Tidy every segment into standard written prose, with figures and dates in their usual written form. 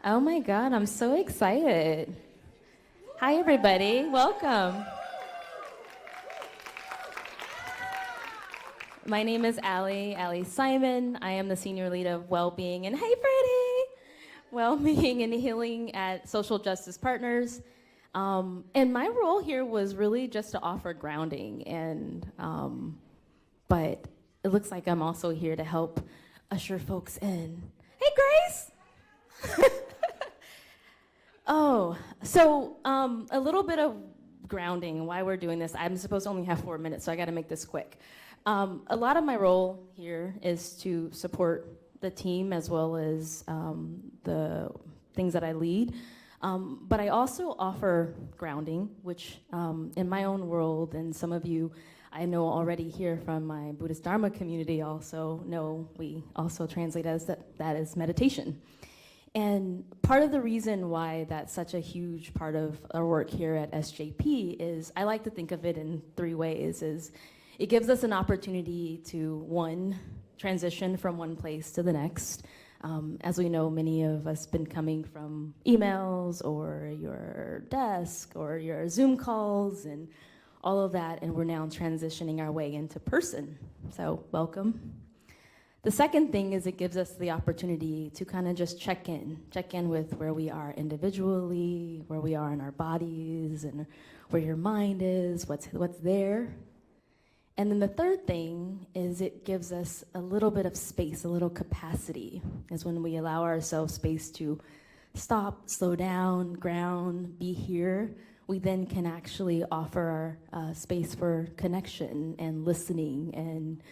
Oh my God, I'm so excited. Hi, everybody. Welcome. My name is Allie Simon. I am the Senior Lead of Wellbeing and, hey, Freddie! Wellbeing and Healing at Social Justice Partners. And my role here was really just to offer grounding, but it looks like I'm also here to help usher folks in. Hey, Grace! A little bit of grounding and why we're doing this. I'm supposed to only have 4 minutes, so I got to make this quick. A lot of my role here is to support the team as well as the things that I lead. But I also offer grounding, which in my own world, and some of you I know already here from my Buddhist Dharma community also know we also translate as that is meditation. And part of the reason why that's such a huge part of our work here at SJP is I like to think of it in 3 ways. Is it gives us an opportunity to, 1, transition from one place to the next. As we know, many of us been coming from emails or your desk or your Zoom calls and all of that, and we're now transitioning our way into person. So welcome. The second thing is it gives us the opportunity to kind of just check in with where we are individually, where we are in our bodies, and where your mind is, what's there. And then the third thing is it gives us a little bit of space, a little capacity, is when we allow ourselves space to stop, slow down, ground, be here. We then can actually offer our space for connection and listening. And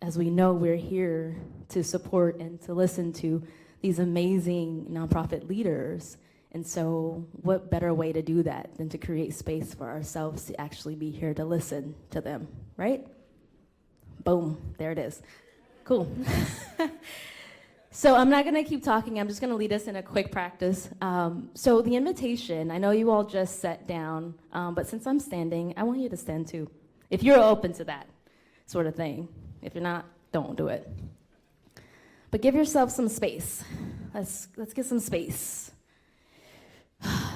as we know, we're here to support and to listen to these amazing nonprofit leaders. And so what better way to do that than to create space for ourselves to actually be here to listen to them, right? Boom, there it is. Cool. So I'm not gonna keep talking, I'm just gonna lead us in a quick practice. So the invitation, I know you all just sat down, but since I'm standing, I want you to stand too, if you're open to that sort of thing. If you're not, don't do it. But give yourself some space. Let's get some space.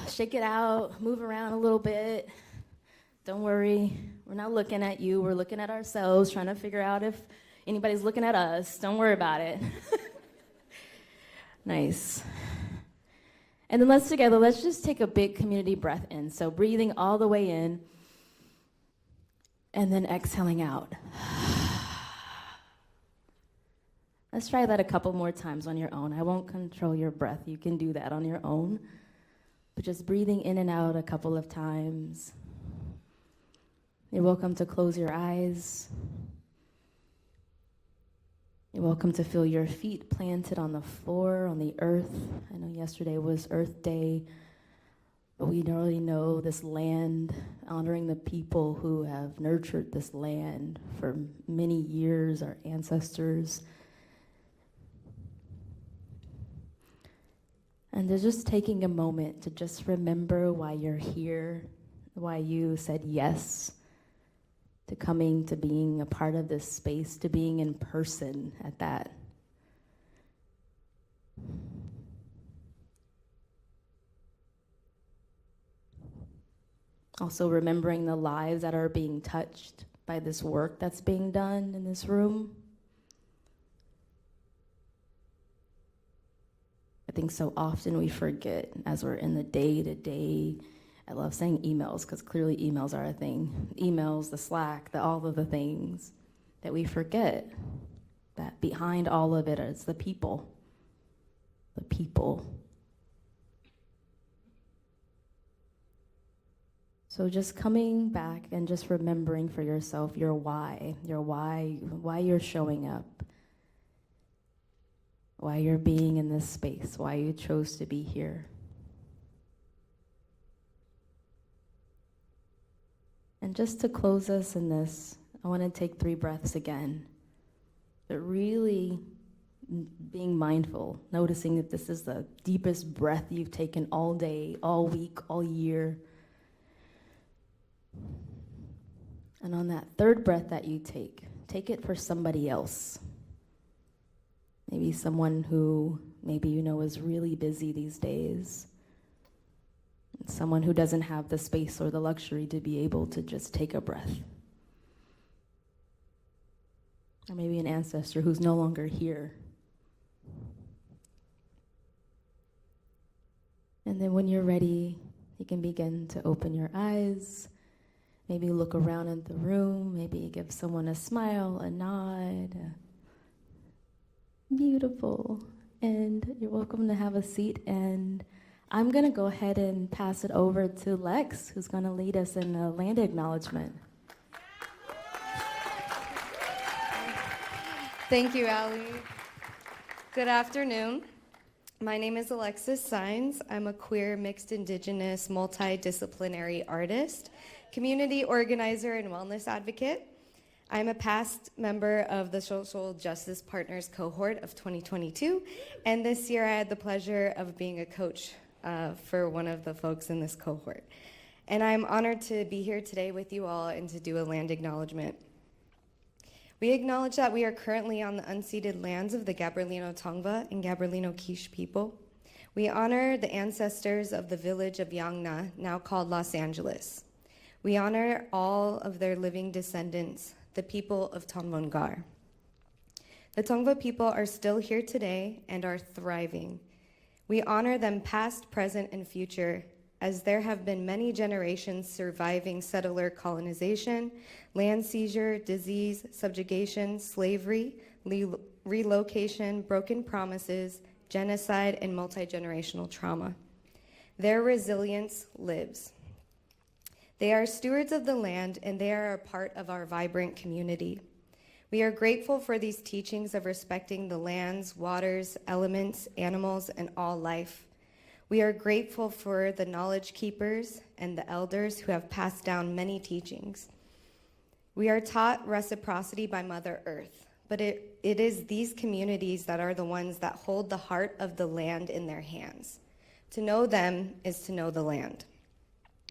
Shake it out, move around a little bit. Don't worry, we're not looking at you, we're looking at ourselves, trying to figure out if anybody's looking at us. Don't worry about it. Nice. And then let's just take a big community breath in. So breathing all the way in, and then exhaling out. Let's try that a couple more times on your own. I won't control your breath, you can do that on your own. But just breathing in and out a couple of times. You're welcome to close your eyes. You're welcome to feel your feet planted on the floor, on the earth. I know yesterday was Earth Day, but we already know this land, honoring the people who have nurtured this land for many years, our ancestors. And they're just taking a moment to just remember why you're here, why you said yes to coming, to being a part of this space, to being in person at that. Also remembering the lives that are being touched by this work that's being done in this room. I think so often we forget as we're in the day-to-day. I love saying emails because clearly emails are a thing. Emails, the Slack, all of the things that we forget that behind all of it is the people. The people. So just coming back and just remembering for yourself your why you're showing up. Why you're being in this space, why you chose to be here. And just to close us in this, I want to take 3 breaths again. But really being mindful, noticing that this is the deepest breath you've taken all day, all week, all year. And on that 3rd breath that you take it for somebody else. Maybe someone who maybe you know is really busy these days. Someone who doesn't have the space or the luxury to be able to just take a breath. Or maybe an ancestor who's no longer here. And then when you're ready, you can begin to open your eyes, maybe look around in the room, maybe give someone a smile, a nod. Beautiful. And you're welcome to have a seat. And I'm going to go ahead and pass it over to Lex, who's going to lead us in a land acknowledgement. Thank you, Allie. Good afternoon. My name is Alexis Sines. I'm a queer, mixed, indigenous, multidisciplinary artist, community organizer, and wellness advocate. I'm a past member of the Social Justice Partners cohort of 2022, and this year I had the pleasure of being a coach for one of the folks in this cohort. And I'm honored to be here today with you all and to do a land acknowledgement. We acknowledge that we are currently on the unceded lands of the Gabrielino Tongva and Gabrielino Quiche people. We honor the ancestors of the village of Yangna, now called Los Angeles. We honor all of their living descendants, the people of Tonvongar. The Tongva people are still here today and are thriving. We honor them past, present, and future, as there have been many generations surviving settler colonization, land seizure, disease, subjugation, slavery, relocation, broken promises, genocide, and multi-generational trauma. Their resilience lives. They are stewards of the land, and they are a part of our vibrant community. We are grateful for these teachings of respecting the lands, waters, elements, animals, and all life. We are grateful for the knowledge keepers and the elders who have passed down many teachings. We are taught reciprocity by Mother Earth, but it is these communities that are the ones that hold the heart of the land in their hands. To know them is to know the land.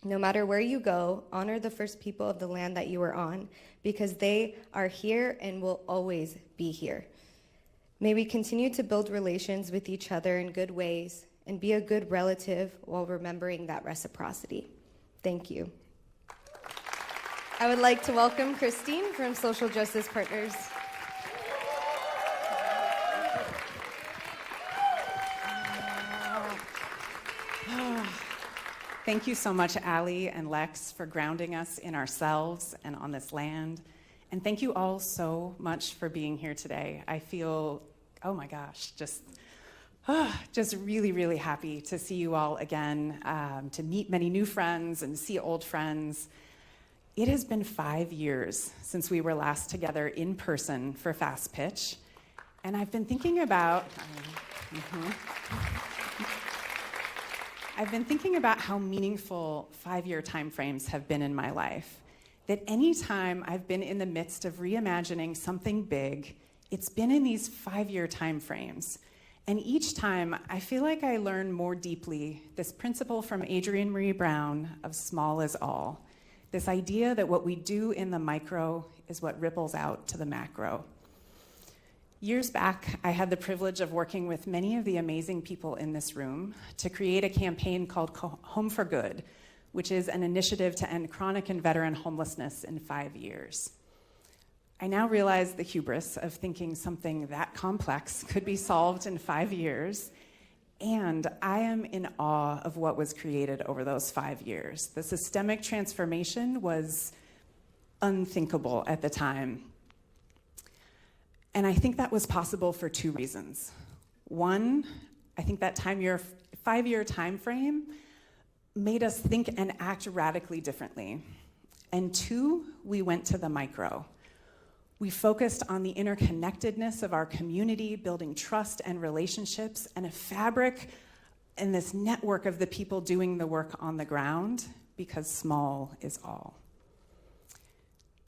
No matter where you go, honor the first people of the land that you are on, because they are here and will always be here. May we continue to build relations with each other in good ways and be a good relative while remembering that reciprocity. Thank you. I would like to welcome Christine from Social Justice Partners. Thank you so much, Allie and Lex, for grounding us in ourselves and on this land. And thank you all so much for being here today. I feel, oh my gosh, just really, really happy to see you all again, to meet many new friends and see old friends. It has been 5 years since we were last together in person for Fast Pitch. And I've been thinking about, how meaningful 5-year timeframes have been in my life. That any time I've been in the midst of reimagining something big, it's been in these 5-year timeframes. And each time, I feel like I learn more deeply this principle from Adrienne Marie Brown of small is all. This idea that what we do in the micro is what ripples out to the macro. Years back, I had the privilege of working with many of the amazing people in this room to create a campaign called Home for Good, which is an initiative to end chronic and veteran homelessness in 5 years. I now realize the hubris of thinking something that complex could be solved in 5 years, and I am in awe of what was created over those 5 years. The systemic transformation was unthinkable at the time. And I think that was possible for 2 reasons. One, I think that 5-year time frame made us think and act radically differently. And 2, we went to the micro. We focused on the interconnectedness of our community, building trust and relationships, and a fabric and this network of the people doing the work on the ground, because small is all.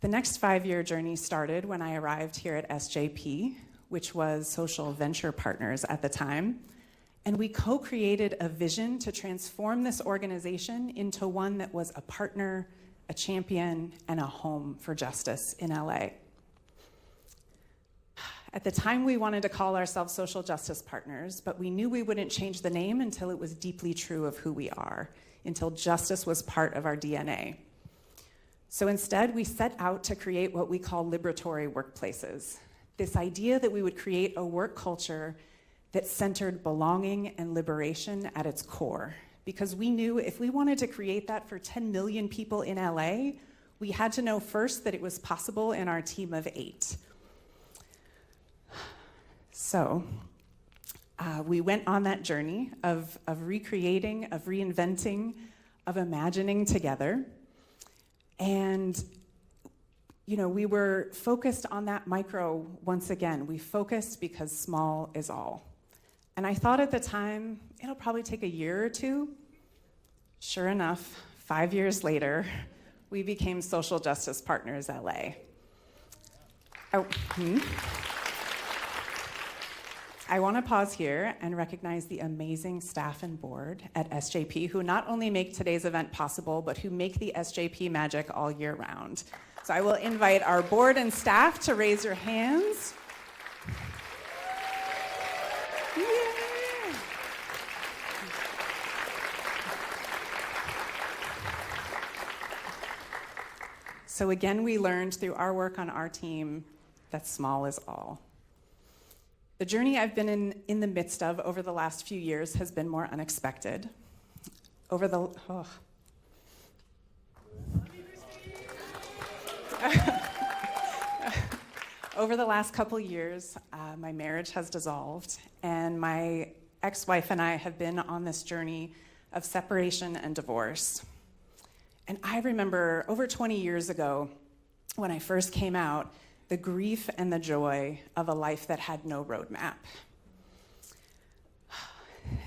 The next 5-year journey started when I arrived here at SJP, which was Social Venture Partners at the time, and we co-created a vision to transform this organization into one that was a partner, a champion, and a home for justice in LA. At the time, we wanted to call ourselves social justice partners, but we knew we wouldn't change the name until it was deeply true of who we are, until justice was part of our DNA. So instead, we set out to create what we call liberatory workplaces. This idea that we would create a work culture that centered belonging and liberation at its core. Because we knew if we wanted to create that for 10 million people in LA, we had to know first that it was possible in our team of 8. So we went on that journey of recreating, of reinventing, of imagining together. And we were focused on that micro once again. We focused because small is all. And I thought at the time, it'll probably take a year or 2. Sure enough, 5 years later, we became Social Justice Partners LA. I want to pause here and recognize the amazing staff and board at SJP who not only make today's event possible, but who make the SJP magic all year round. So I will invite our board and staff to raise your hands. Yeah. So again, we learned through our work on our team that small is all. The journey I've been in the midst of over the last few years has been more unexpected. Over the last couple years, my marriage has dissolved, and my ex-wife and I have been on this journey of separation and divorce. And I remember over 20 years ago, when I first came out, the grief and the joy of a life that had no roadmap.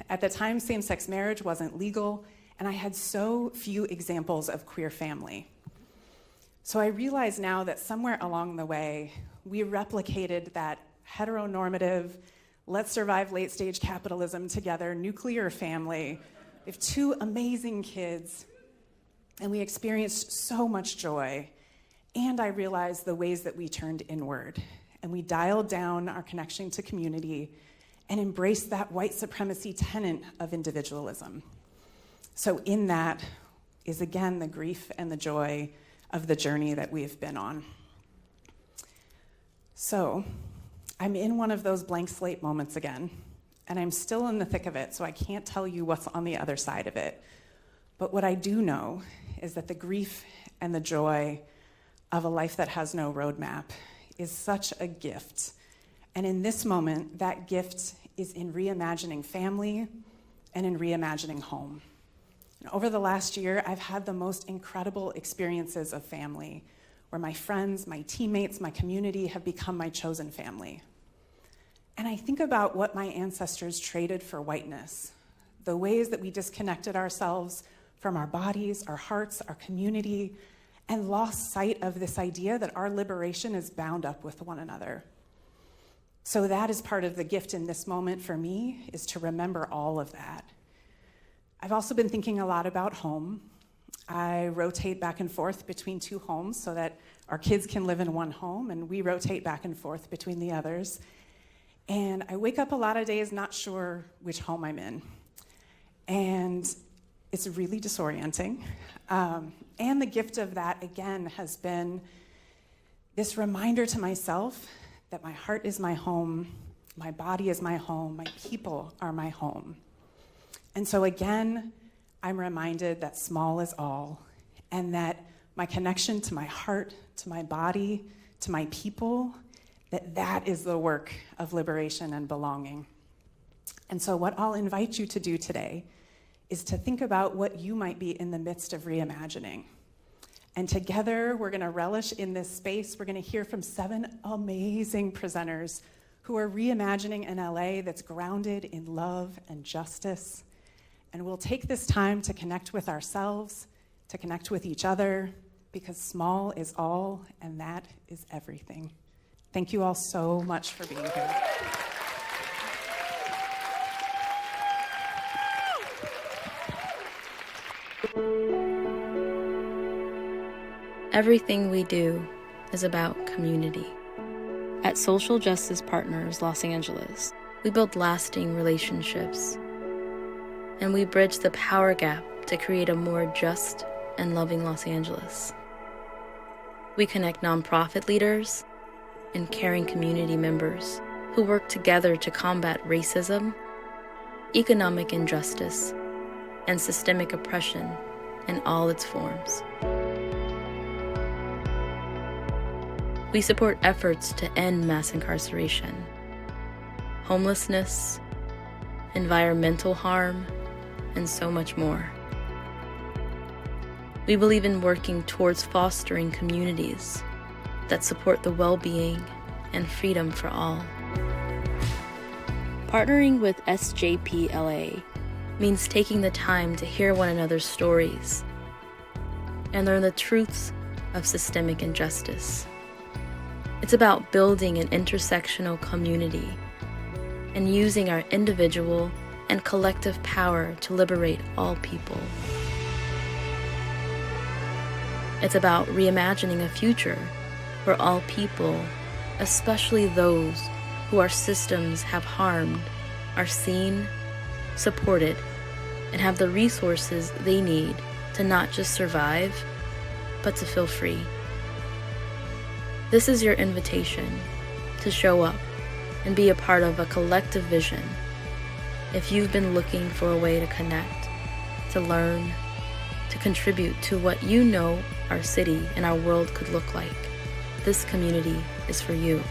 At the time, same-sex marriage wasn't legal, and I had so few examples of queer family. So I realize now that somewhere along the way, we replicated that heteronormative, let's survive late-stage capitalism together, nuclear family. We have 2 amazing kids, and we experienced so much joy. And I realized the ways that we turned inward, and we dialed down our connection to community and embraced that white supremacy tenet of individualism. So in that is, again, the grief and the joy of the journey that we've been on. So I'm in one of those blank slate moments again, and I'm still in the thick of it, so I can't tell you what's on the other side of it. But what I do know is that the grief and the joy of a life that has no roadmap is such a gift. And in this moment, that gift is in reimagining family and in reimagining home. And over the last year, I've had the most incredible experiences of family, where my friends, my teammates, my community have become my chosen family. And I think about what my ancestors traded for whiteness, the ways that we disconnected ourselves from our bodies, our hearts, our community, and lost sight of this idea that our liberation is bound up with one another. So that is part of the gift in this moment for me, is to remember all of that. I've also been thinking a lot about home. I rotate back and forth between 2 homes so that our kids can live in one home, and we rotate back and forth between the others. And I wake up a lot of days not sure which home I'm in. And it's really disorienting. And the gift of that, again, has been this reminder to myself that my heart is my home, my body is my home, my people are my home. And so again, I'm reminded that small is all, and that my connection to my heart, to my body, to my people, that is the work of liberation and belonging. And so what I'll invite you to do today is to think about what you might be in the midst of reimagining. And together, we're gonna relish in this space. We're gonna hear from 7 amazing presenters who are reimagining an LA that's grounded in love and justice. And we'll take this time to connect with ourselves, to connect with each other, because small is all, and that is everything. Thank you all so much for being here. Everything we do is about community. At At Social Justice Partners Los Angeles, we build lasting relationships, and we bridge the power gap to create a more just and loving Los Angeles. We connect nonprofit leaders and caring community members who work together to combat racism, economic injustice, and systemic oppression in all its forms. We support efforts to end mass incarceration, homelessness, environmental harm, and so much more. We believe in working towards fostering communities that support the well-being and freedom for all. Partnering with SJPLA means taking the time to hear one another's stories and learn the truths of systemic injustice. It's about building an intersectional community and using our individual and collective power to liberate all people. It's about reimagining a future where all people, especially those who our systems have harmed, are seen, supported, and have the resources they need to not just survive, but to feel free. This is your invitation to show up and be a part of a collective vision. If you've been looking for a way to connect, to learn, to contribute to what you know our city and our world could look like, this community is for you.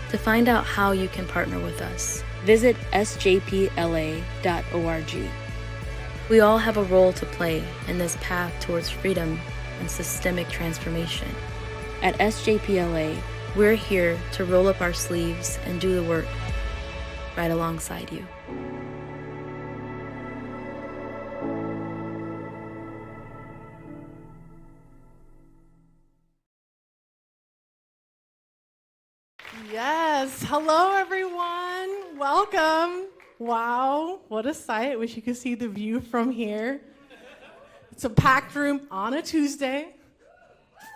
To find out how you can partner with us, visit sjpla.org. We all have a role to play in this path towards freedom and systemic transformation. At SJPLA, we're here to roll up our sleeves and do the work right alongside you. Yes, hello everyone, welcome. Wow, what a sight. Wish you could see the view from here. It's a packed room on a Tuesday,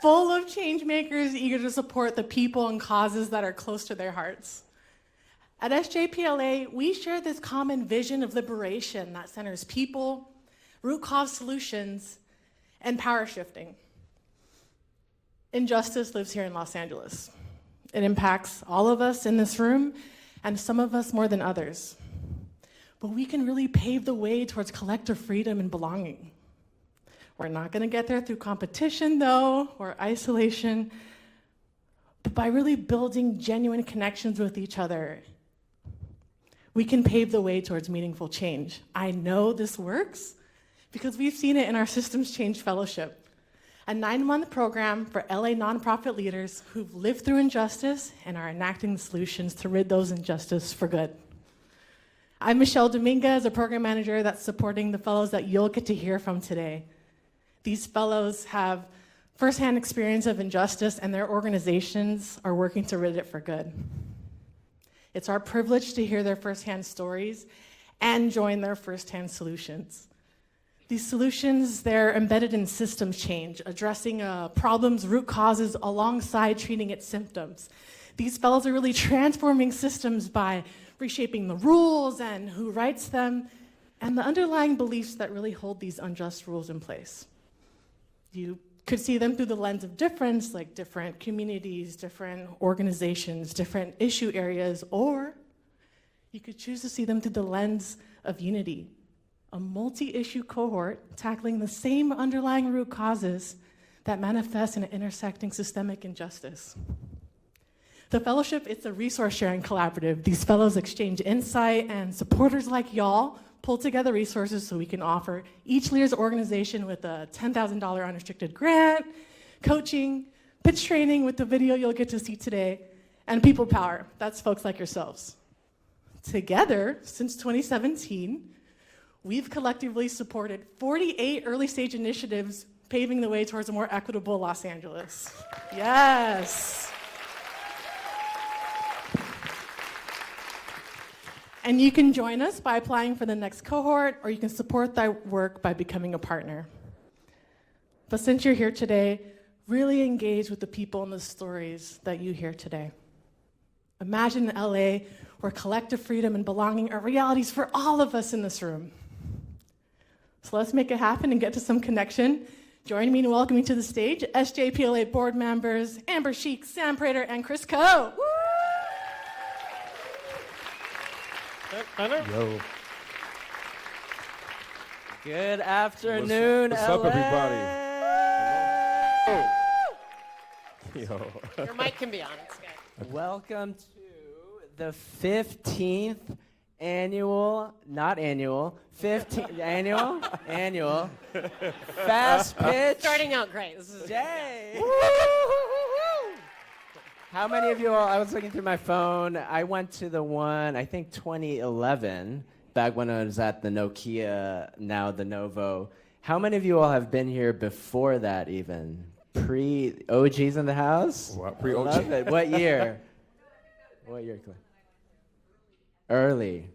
full of change makers eager to support the people and causes that are close to their hearts. At SJPLA, we share this common vision of liberation that centers people, root cause solutions, and power shifting. Injustice lives here in Los Angeles. It impacts all of us in this room, and some of us more than others. But we can really pave the way towards collective freedom and belonging. We're not gonna get there through competition though, or isolation, but by really building genuine connections with each other, we can pave the way towards meaningful change. I know this works because we've seen it in our Systems Change Fellowship, a 9-month program for LA nonprofit leaders who've lived through injustice and are enacting the solutions to rid those injustice for good. I'm Michelle Dominguez, a program manager that's supporting the fellows that you'll get to hear from today. These fellows have firsthand experience of injustice, and their organizations are working to rid it for good. It's our privilege to hear their firsthand stories and join their firsthand solutions. These solutions, they're embedded in systems change, addressing problems' root causes alongside treating its symptoms. These fellows are really transforming systems by reshaping the rules and who writes them, and the underlying beliefs that really hold these unjust rules in place. You could see them through the lens of difference, like different communities, different organizations, different issue areas, or you could choose to see them through the lens of unity, a multi-issue cohort tackling the same underlying root causes that manifest in an intersecting systemic injustice. The fellowship, it's a resource-sharing collaborative. These fellows exchange insight, and supporters like y'all pull together resources so we can offer each leader's organization with a $10,000 unrestricted grant, coaching, pitch training with the video you'll get to see today, and people power. That's folks like yourselves. Together, since 2017, we've collectively supported 48 early-stage initiatives paving the way towards a more equitable Los Angeles. Yes. And you can join us by applying for the next cohort, or you can support that work by becoming a partner. But since you're here today, really engage with the people and the stories that you hear today. Imagine an LA where collective freedom and belonging are realities for all of us in this room. So let's make it happen and get to some connection. Join me in welcoming to the stage SJPLA board members Amber Sheik, Sam Prater, and Chris Coe. Yo. Good afternoon, What's up, LA. everybody? Yo. Your mic can be on. It's good. Welcome to the 15th annual, not annual, 15th annual Fast Pitch Starting out great. This is Day. How many of you all, I was looking through my phone, I went to the one, I think 2011, back when I was at the Nokia, now the Novo. How many of you all have been here before that even? Pre-OGs in the house? What, pre-OG? Love it. What year? What year, Claire? Early.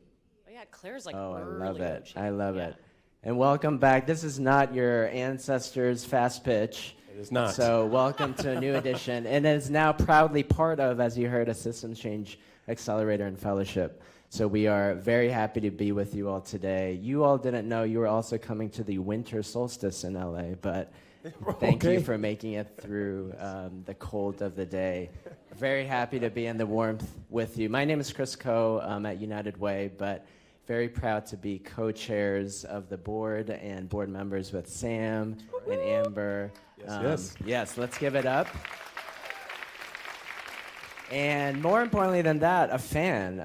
Oh yeah, Claire's like Oh, I early love it. OG. I love Yeah. it. And welcome back. This is not your ancestors' fast pitch. It is not. So welcome to a new edition. And it is now proudly part of, as you heard, a systems change accelerator and fellowship. So we are very happy to be with you all today. You all didn't know you were also coming to the winter solstice in LA, but thank you for making it through the cold of the day. Very happy to be in the warmth with you. My name is Chris Coe at United Way, but very proud to be co-chairs of the board and board members with Sam and Amber. Yes, let's give it up. And more importantly than that, a fan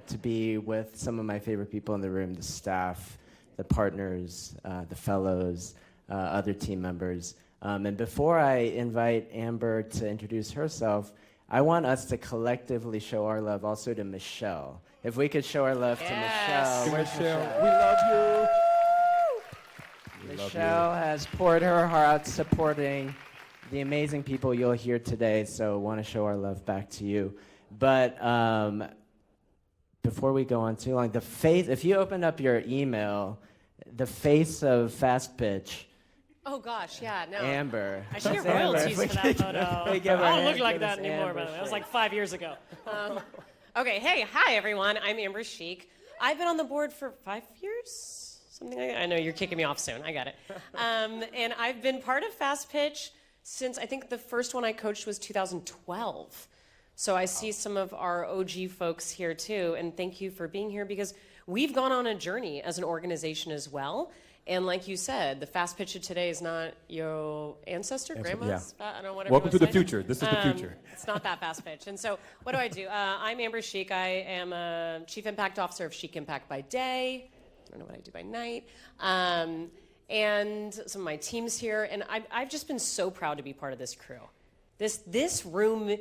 to be with some of my favorite people in the room, the staff, the partners, the fellows, other team members. And before I invite Amber to introduce herself, I want us to collectively show our love also to Michelle. If we could show our love to Michelle. Where's Michelle, we love you. Michelle has poured her heart out supporting the amazing people you'll hear today, so want to show our love back to you. But before we go on too long, if you open up your email, the face of Fast Pitch, Oh gosh, yeah, no. Amber. I should get Amber, royalties if for we that photo. we give her I a don't hand look like for that this anymore, Amber by the way. That was shake. like 5 years ago. Okay, hey, hi everyone. I'm Amber Sheik. I've been on the board for 5 years, something like that. I know you're kicking me off soon. I got it. And I've been part of Fast Pitch since I think the first one I coached was 2012. So I see some of our OG folks here too, and thank you for being here because we've gone on a journey as an organization as well. And like you said, the fast pitch of today is not your ancestor, grandma's. I don't know what Welcome to the everyone future. This is the future. It's not that fast pitch. And so what do? I'm Amber Sheik. I am a Chief Impact Officer of Sheik Impact by day. I don't know what I do by night. And some of my team's here. And I've just been so proud to be part of this crew. This room,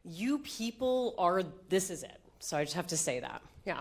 you people are, this is it. So I just have to say that. Yeah.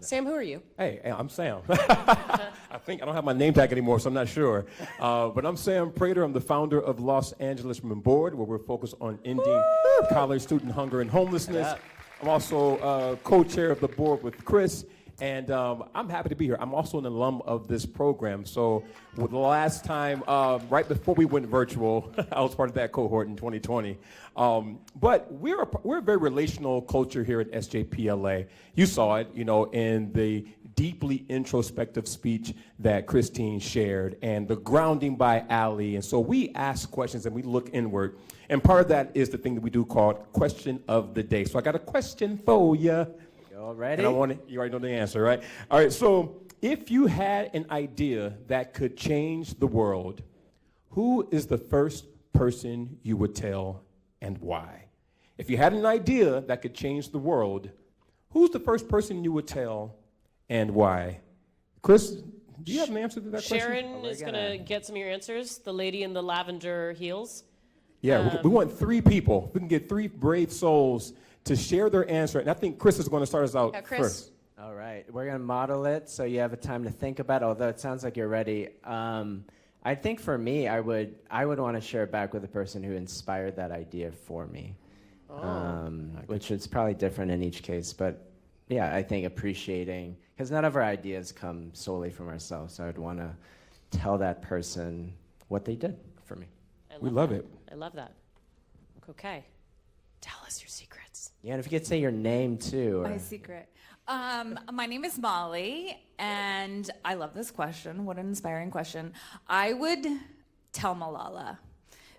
Sam, who are you? Hey, I'm Sam. I think I don't have my name tag anymore, so I'm not sure. But I'm Sam Prater. I'm the founder of Los Angeles Women Board, where we're focused on ending college student hunger and homelessness. I'm also co-chair of the board with Chris, and I'm happy to be here. I'm also an alum of this program. So the last time, right before we went virtual, I was part of that cohort in 2020. But we're a very relational culture here at SJPLA. You saw it, in the deeply introspective speech that Christine shared and the grounding by Ali. And so we ask questions and we look inward. And part of that is the thing that we do called Question of the Day. So I got a question for you. All ready? And you already know the answer, right? All right, so if you had an idea that could change the world, who is the first person you would tell and why? If you had an idea that could change the world, who's the first person you would tell and why? Chris, do you have an answer to that question? Sharon is going to get some of your answers. The lady in the lavender heels. Yeah, we want 3 people. We can get 3 brave souls to share their answer. And I think Chris is going to start us out Yeah, Chris. first. All right, we're going to model it so you have a time to think about it, although it sounds like you're ready. I think for me, I would want to share it back with the person who inspired that idea for me, which is probably different in each case. But yeah, I think appreciating, because none of our ideas come solely from ourselves. So I'd want to tell that person what they did for me. We love it. I love that. Okay. Tell us your secrets. Yeah, and if you could say your name too. My secret. My name is Molly, and I love this question. What an inspiring question. I would tell Malala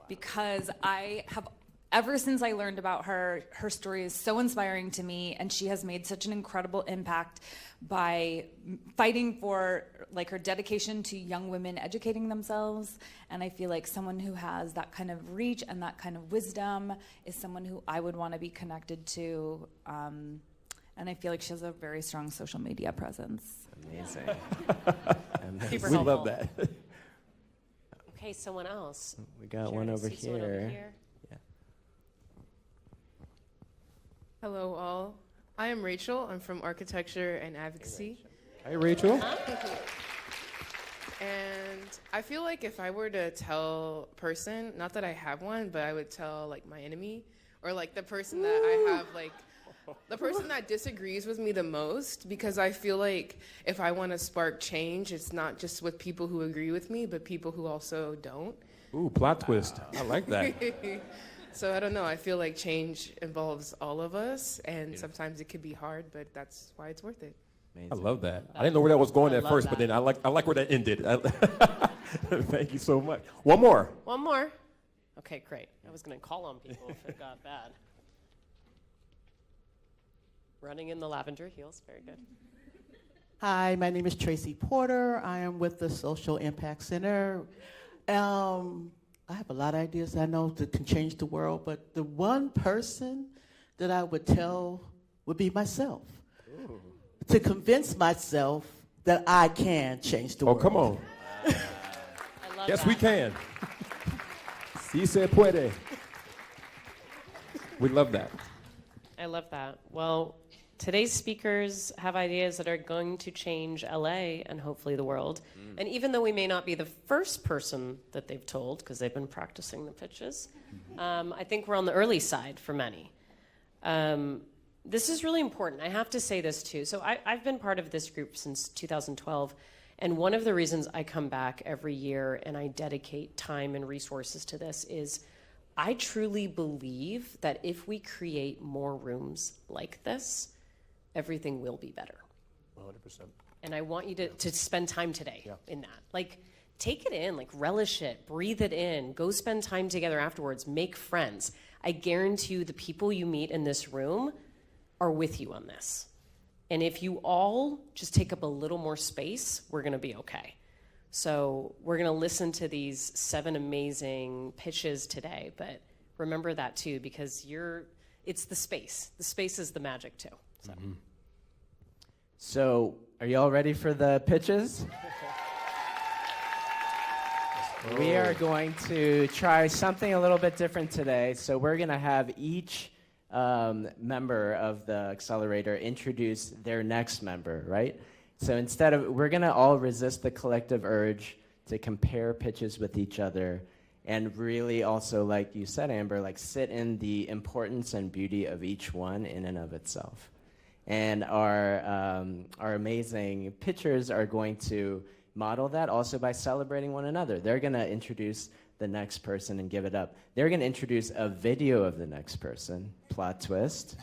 because I have, ever since I learned about her, her story is so inspiring to me, and she has made such an incredible impact by fighting for like her dedication to young women educating themselves. And I feel like someone who has that kind of reach and that kind of wisdom is someone who I would want to be connected to. And I feel like she has a very strong social media presence. Amazing. Super We helpful. love that. Okay, someone else. We got Sharon, one I over see someone over here. here. Yeah. Hello, all. I am Rachel. I'm from Architecture and Advocacy. Hey, Rachel. And I feel like if I were to tell a person, not that I have one, but I would tell like my enemy or like the person that I have like, the person that disagrees with me the most, because I feel like if I want to spark change, it's not just with people who agree with me, but people who also don't. Ooh, plot twist. I like that. So I don't know. I feel like change involves all of us, and sometimes it could be hard, but that's why it's worth it. I love that. I didn't know where that was going at love first, but that. then I like where that ended. Thank you so much. One more. One more. Okay, great. I was going to call on people if it got bad. Running in the lavender heels. Very good. Hi, my name is Tracy Porter. I am with the Social Impact Center. I have a lot of ideas I know that can change the world, but the one person that I would tell would be myself. Ooh. To convince myself that I can change the world. Oh, come on. I love Yes, that. we can. Si se puede. We love that. I love that. Well, today's speakers have ideas that are going to change LA and hopefully the world. And even though we may not be the first person that they've told, because they've been practicing the pitches, I think we're on the early side for many. This is really important. I have to say this too. So I've been part of this group since 2012. And one of the reasons I come back every year and I dedicate time and resources to this is I truly believe that if we create more rooms like this, everything will be better. 100%. And I want you to spend time today in that. Like, take it in, like, relish it, breathe it in, go spend time together afterwards, make friends. I guarantee you the people you meet in this room are with you on this. And if you all just take up a little more space, we're going to be okay. So we're going to listen to these 7 amazing pitches today, but remember that too, because it's the space. The space is the magic too. So. Mm-hmm. So, are you all ready for the pitches? We are going to try something a little bit different today. So we're going to have each member of the accelerator introduce their next member, right? So we're going to all resist the collective urge to compare pitches with each other and really also, like you said, Amber, like sit in the importance and beauty of each one in and of itself. And our amazing pitchers are going to model that also by celebrating one another. They're going to introduce the next person and give it up. They're going to introduce a video of the next person. Plot twist.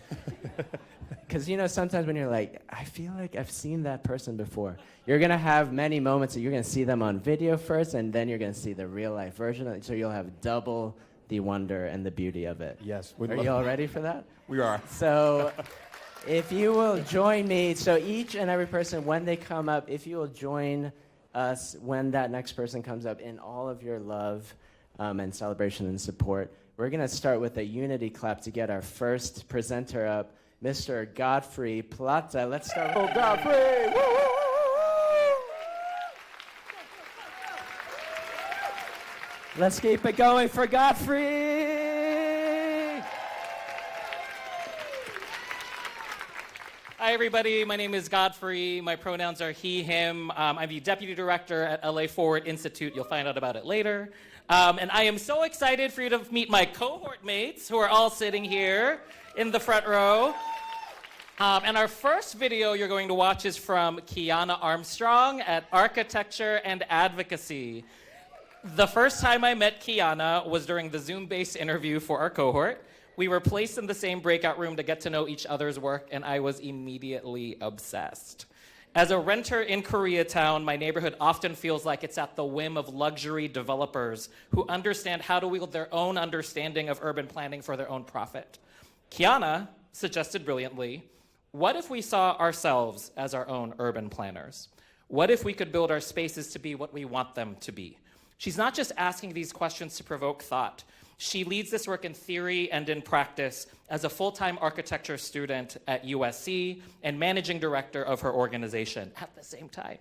Because, sometimes when you're like, I feel like I've seen that person before, you're going to have many moments that you're going to see them on video first, and then you're going to see the real-life version of it, so you'll have double the wonder and the beauty of it. Yes. Are you all ready for that? We are. So if you will join me, so each and every person, when they come up, if you will join us when that next person comes up in all of your love and celebration and support, we're going to start with a unity clap to get our first presenter up, Mr. Godfrey Plata. Let's start with Godfrey! Woo! Let's keep it going for Godfrey! Hi, everybody. My name is Godfrey. My pronouns are he, him. I'm the deputy director at LA Forward Institute. You'll find out about it later. And I am so excited for you to meet my cohort mates who are all sitting here in the front row. And our first video you're going to watch is from Kianna Armstrong at Architecture and Advocacy. The first time I met Kianna was during the Zoom-based interview for our cohort. We were placed in the same breakout room to get to know each other's work, and I was immediately obsessed. As a renter in Koreatown, my neighborhood often feels like it's at the whim of luxury developers who understand how to wield their own understanding of urban planning for their own profit. Kianna suggested brilliantly, what if we saw ourselves as our own urban planners? What if we could build our spaces to be what we want them to be? She's not just asking these questions to provoke thought. She leads this work in theory and in practice as a full-time architecture student at USC and managing director of her organization at the same time.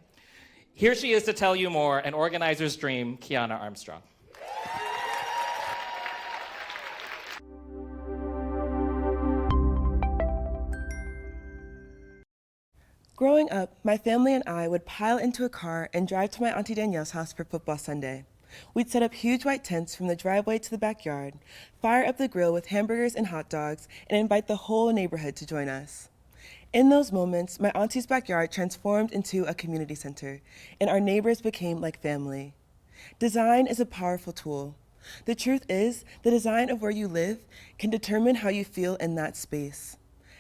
Here she is to tell you more, an organizer's dream, Kianna Armstrong. Growing up, my family and I would pile into a car and drive to my Auntie Danielle's house for football Sunday. We'd set up huge white tents from the driveway to the backyard, fire up the grill with hamburgers and hot dogs, and invite the whole neighborhood to join us. In those moments, my auntie's backyard transformed into a community center, and our neighbors became like family. Design is a powerful tool. The truth is, the design of where you live can determine how you feel in that space.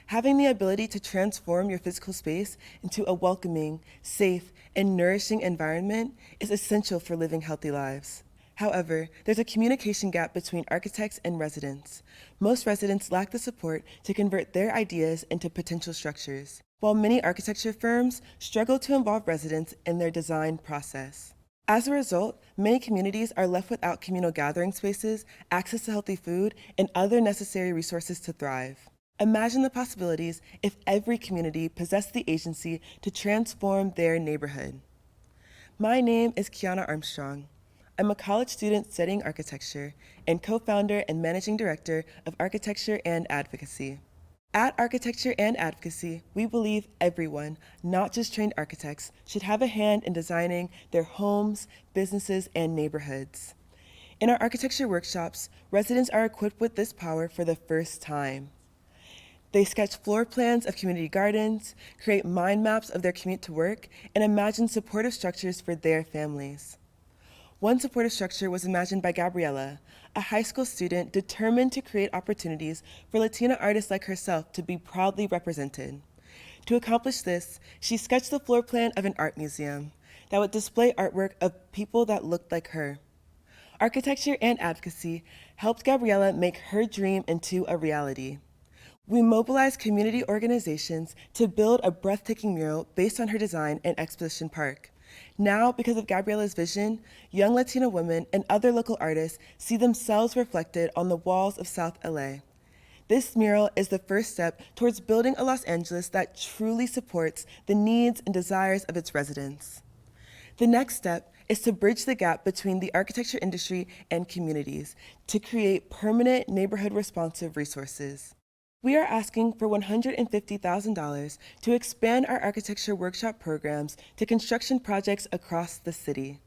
Having the ability to transform your physical space into a welcoming, safe, and nourishing environment is essential for living healthy lives. However, there's a communication gap between architects and residents. Most residents lack the support to convert their ideas into potential structures, while many architecture firms struggle to involve residents in their design process. As a result, many communities are left without communal gathering spaces, access to healthy food, and other necessary resources to thrive. Imagine the possibilities if every community possessed the agency to transform their neighborhood. My name is Kianna Armstrong. I'm a college student studying architecture and co-founder and managing director of Architecture and Advocacy. At Architecture and Advocacy, we believe everyone, not just trained architects, should have a hand in designing their homes, businesses, and neighborhoods. In our architecture workshops, residents are equipped with this power for the first time. They sketch floor plans of community gardens, create mind maps of their commute to work, and imagine supportive structures for their families. One supportive structure was imagined by Gabriela, a high school student determined to create opportunities for Latina artists like herself to be proudly represented. To accomplish this, she sketched the floor plan of an art museum that would display artwork of people that looked like her. Architecture and Advocacy helped Gabriela make her dream into a reality. We mobilized community organizations to build a breathtaking mural based on her design in Exposition Park. Now, because of Gabriela's vision, young Latina women and other local artists see themselves reflected on the walls of South LA. This mural is the first step towards building a Los Angeles that truly supports the needs and desires of its residents. The next step is to bridge the gap between the architecture industry and communities to create permanent neighborhood responsive resources. We are asking for $150,000 to expand our architecture workshop programs to construction projects across the city.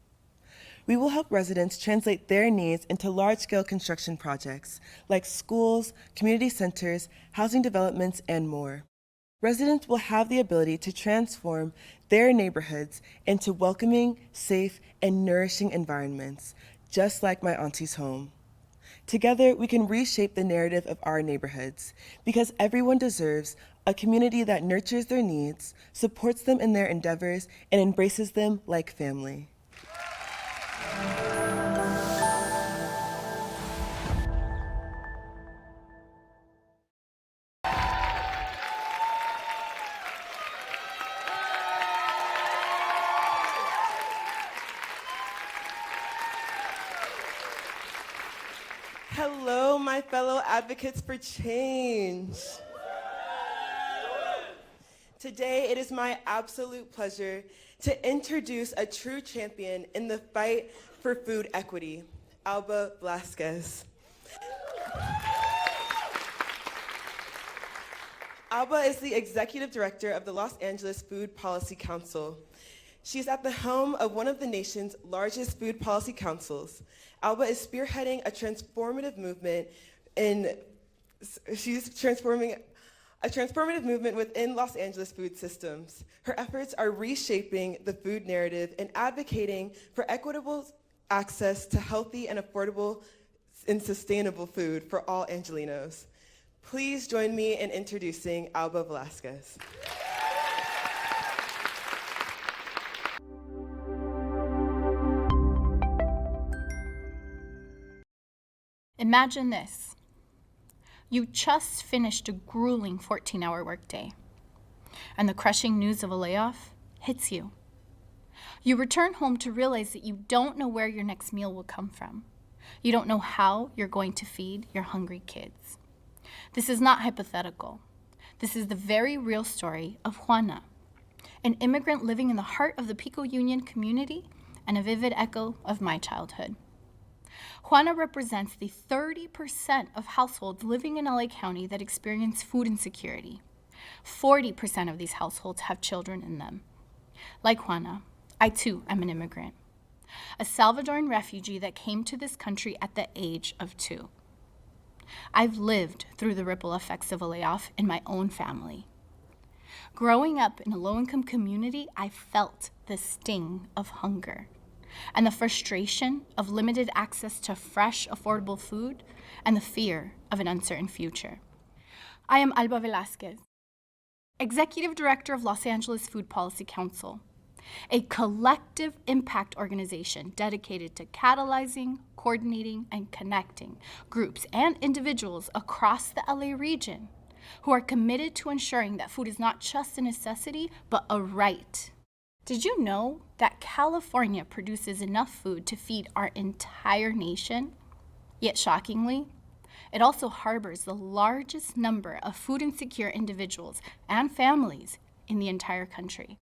We will help residents translate their needs into large-scale construction projects like schools, community centers, housing developments, and more. Residents will have the ability to transform their neighborhoods into welcoming, safe, and nourishing environments, just like my auntie's home. Together, we can reshape the narrative of our neighborhoods because everyone deserves a community that nurtures their needs, supports them in their endeavors, and embraces them like family. Hello, my fellow advocates for change. Today, it is my absolute pleasure to introduce a true champion in the fight for food equity, Alba Velasquez. Alba is the executive director of the Los Angeles Food Policy Council. She's at the helm of one of the nation's largest food policy councils. Alba is spearheading a transformative movement within Los Angeles food systems. Her efforts are reshaping the food narrative and advocating for equitable access to healthy and affordable and sustainable food for all Angelenos. Please join me in introducing Alba Velasquez. Imagine this. You just finished a grueling 14-hour workday, and the crushing news of a layoff hits you. You return home to realize that you don't know where your next meal will come from. You don't know how you're going to feed your hungry kids. This is not hypothetical. This is the very real story of Juana, an immigrant living in the heart of the Pico Union community and a vivid echo of my childhood. Juana represents the 30% of households living in LA County that experience food insecurity. 40% of these households have children in them. Like Juana, I too am an immigrant, a Salvadoran refugee that came to this country at the age of 2. I've lived through the ripple effects of a layoff in my own family. Growing up in a low-income community, I felt the sting of hunger and the frustration of limited access to fresh, affordable food and the fear of an uncertain future. I am Alba Velasquez, Executive Director of Los Angeles Food Policy Council, a collective impact organization dedicated to catalyzing, coordinating, and connecting groups and individuals across the LA region who are committed to ensuring that food is not just a necessity, but a right. Did you know that California produces enough food to feed our entire nation? Yet shockingly, it also harbors the largest number of food insecure individuals and families in the entire country.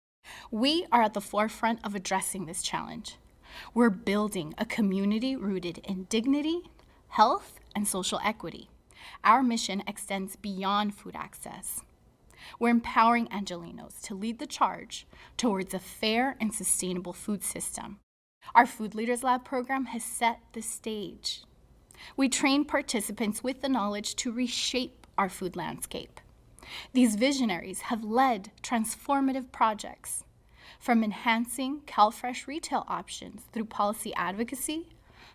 We are at the forefront of addressing this challenge. We're building a community rooted in dignity, health, and social equity. Our mission extends beyond food access. We're empowering Angelenos to lead the charge towards a fair and sustainable food system. Our Food Leaders Lab program has set the stage. We train participants with the knowledge to reshape our food landscape. These visionaries have led transformative projects, from enhancing CalFresh retail options through policy advocacy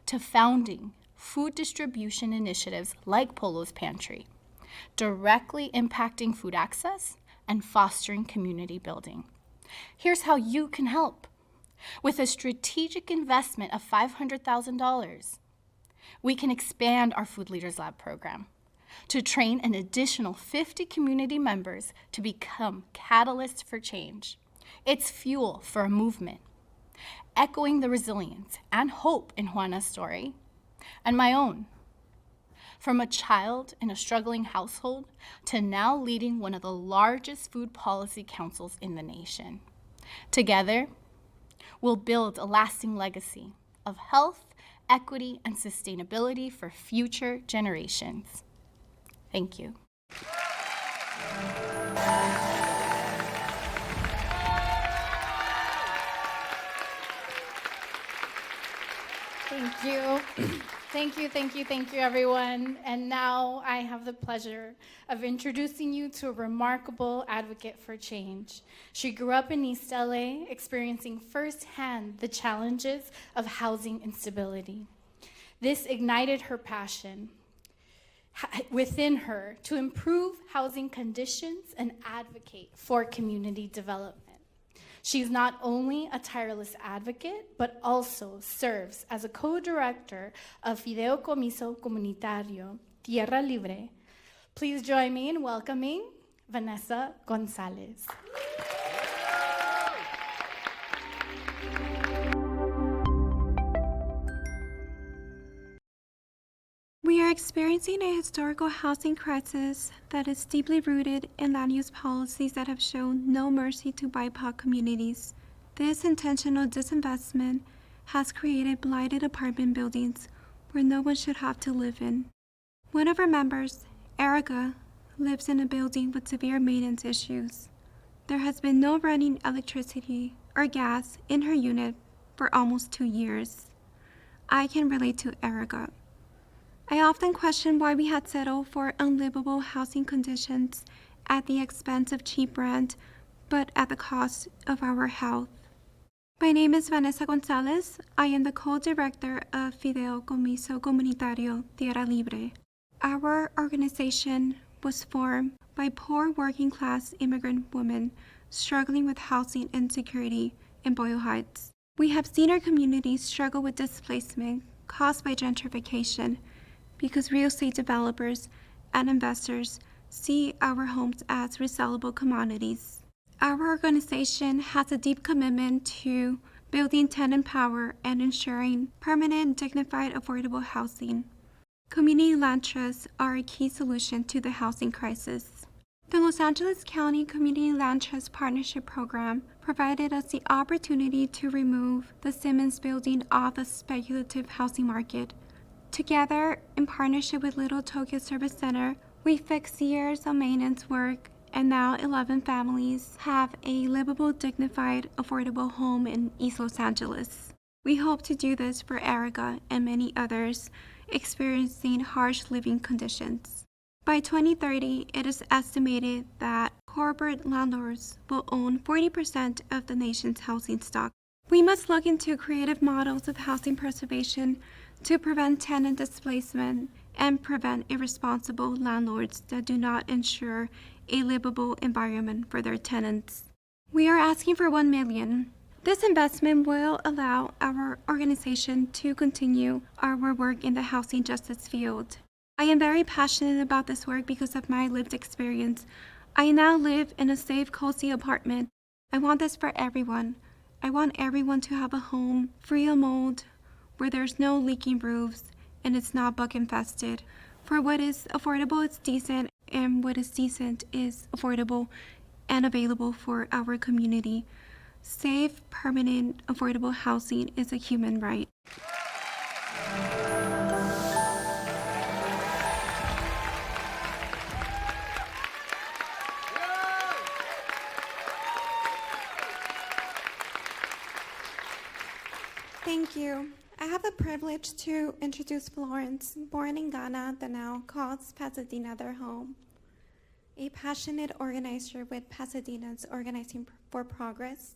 to founding food distribution initiatives like Polo's Pantry, directly impacting food access and fostering community building. Here's how you can help. With a strategic investment of $500,000, we can expand our Food Leaders Lab program to train an additional 50 community members to become catalysts for change. It's fuel for a movement, echoing the resilience and hope in Juana's story and my own. From a child in a struggling household to now leading one of the largest food policy councils in the nation. Together, we'll build a lasting legacy of health, equity, and sustainability for future generations. Thank you. Thank you. Thank you, everyone. And now I have the pleasure of introducing you to a remarkable advocate for change. She grew up in East LA, experiencing firsthand the challenges of housing instability. This ignited her passion within her to improve housing conditions and advocate for community development. She's not only a tireless advocate, but also serves as a co-director of Fideicomiso Comunitario, Tierra, Libre. Please join me in welcoming Vanessa Gonzalez. We are experiencing a historical housing crisis that is deeply rooted in land use policies that have shown no mercy to BIPOC communities. This intentional disinvestment has created blighted apartment buildings where no one should have to live in. One of our members, Erica, lives in a building with severe maintenance issues. There has been no running electricity or gas in her unit for almost 2 years. I can relate to Erica. I often question why we had settled for unlivable housing conditions at the expense of cheap rent, but at the cost of our health. My name is Vanessa Gonzalez. I am the co-director of Fideicomiso Comunitario, Tierra, Libre. Our organization was formed by poor working-class immigrant women struggling with housing insecurity in Boyle Heights. We have seen our community struggle with displacement caused by gentrification because real estate developers and investors see our homes as resellable commodities. Our organization has a deep commitment to building tenant power and ensuring permanent, dignified, affordable housing. Community land trusts are a key solution to the housing crisis. The Los Angeles County Community Land Trust Partnership Program provided us the opportunity to remove the Simmons building off the speculative housing market. Together, in partnership with Little Tokyo Service Center, we fixed years of maintenance work, and now 11 families have a livable, dignified, affordable home in East Los Angeles. We hope to do this for Erica and many others experiencing harsh living conditions. By 2030, it is estimated that corporate landlords will own 40% of the nation's housing stock. We must look into creative models of housing preservation to prevent tenant displacement and prevent irresponsible landlords that do not ensure a livable environment for their tenants. We are asking for $1 million. This investment will allow our organization to continue our work in the housing justice field. I am very passionate about this work because of my lived experience. I now live in a safe, cozy apartment. I want this for everyone. I want everyone to have a home free of mold, where there's no leaking roofs, and it's not bug infested. For what is affordable, it's decent, and what is decent is affordable and available for our community. Safe, permanent, affordable housing is a human right. Thank you. I have the privilege to introduce Florence, born in Ghana that now calls Pasadena their home. A passionate organizer with Pasadenans Organizing for Progress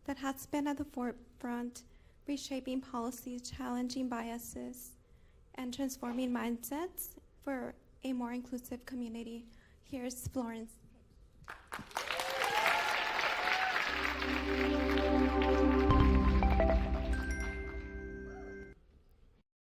that has been at the forefront, reshaping policies, challenging biases, and transforming mindsets for a more inclusive community. Here's Florence.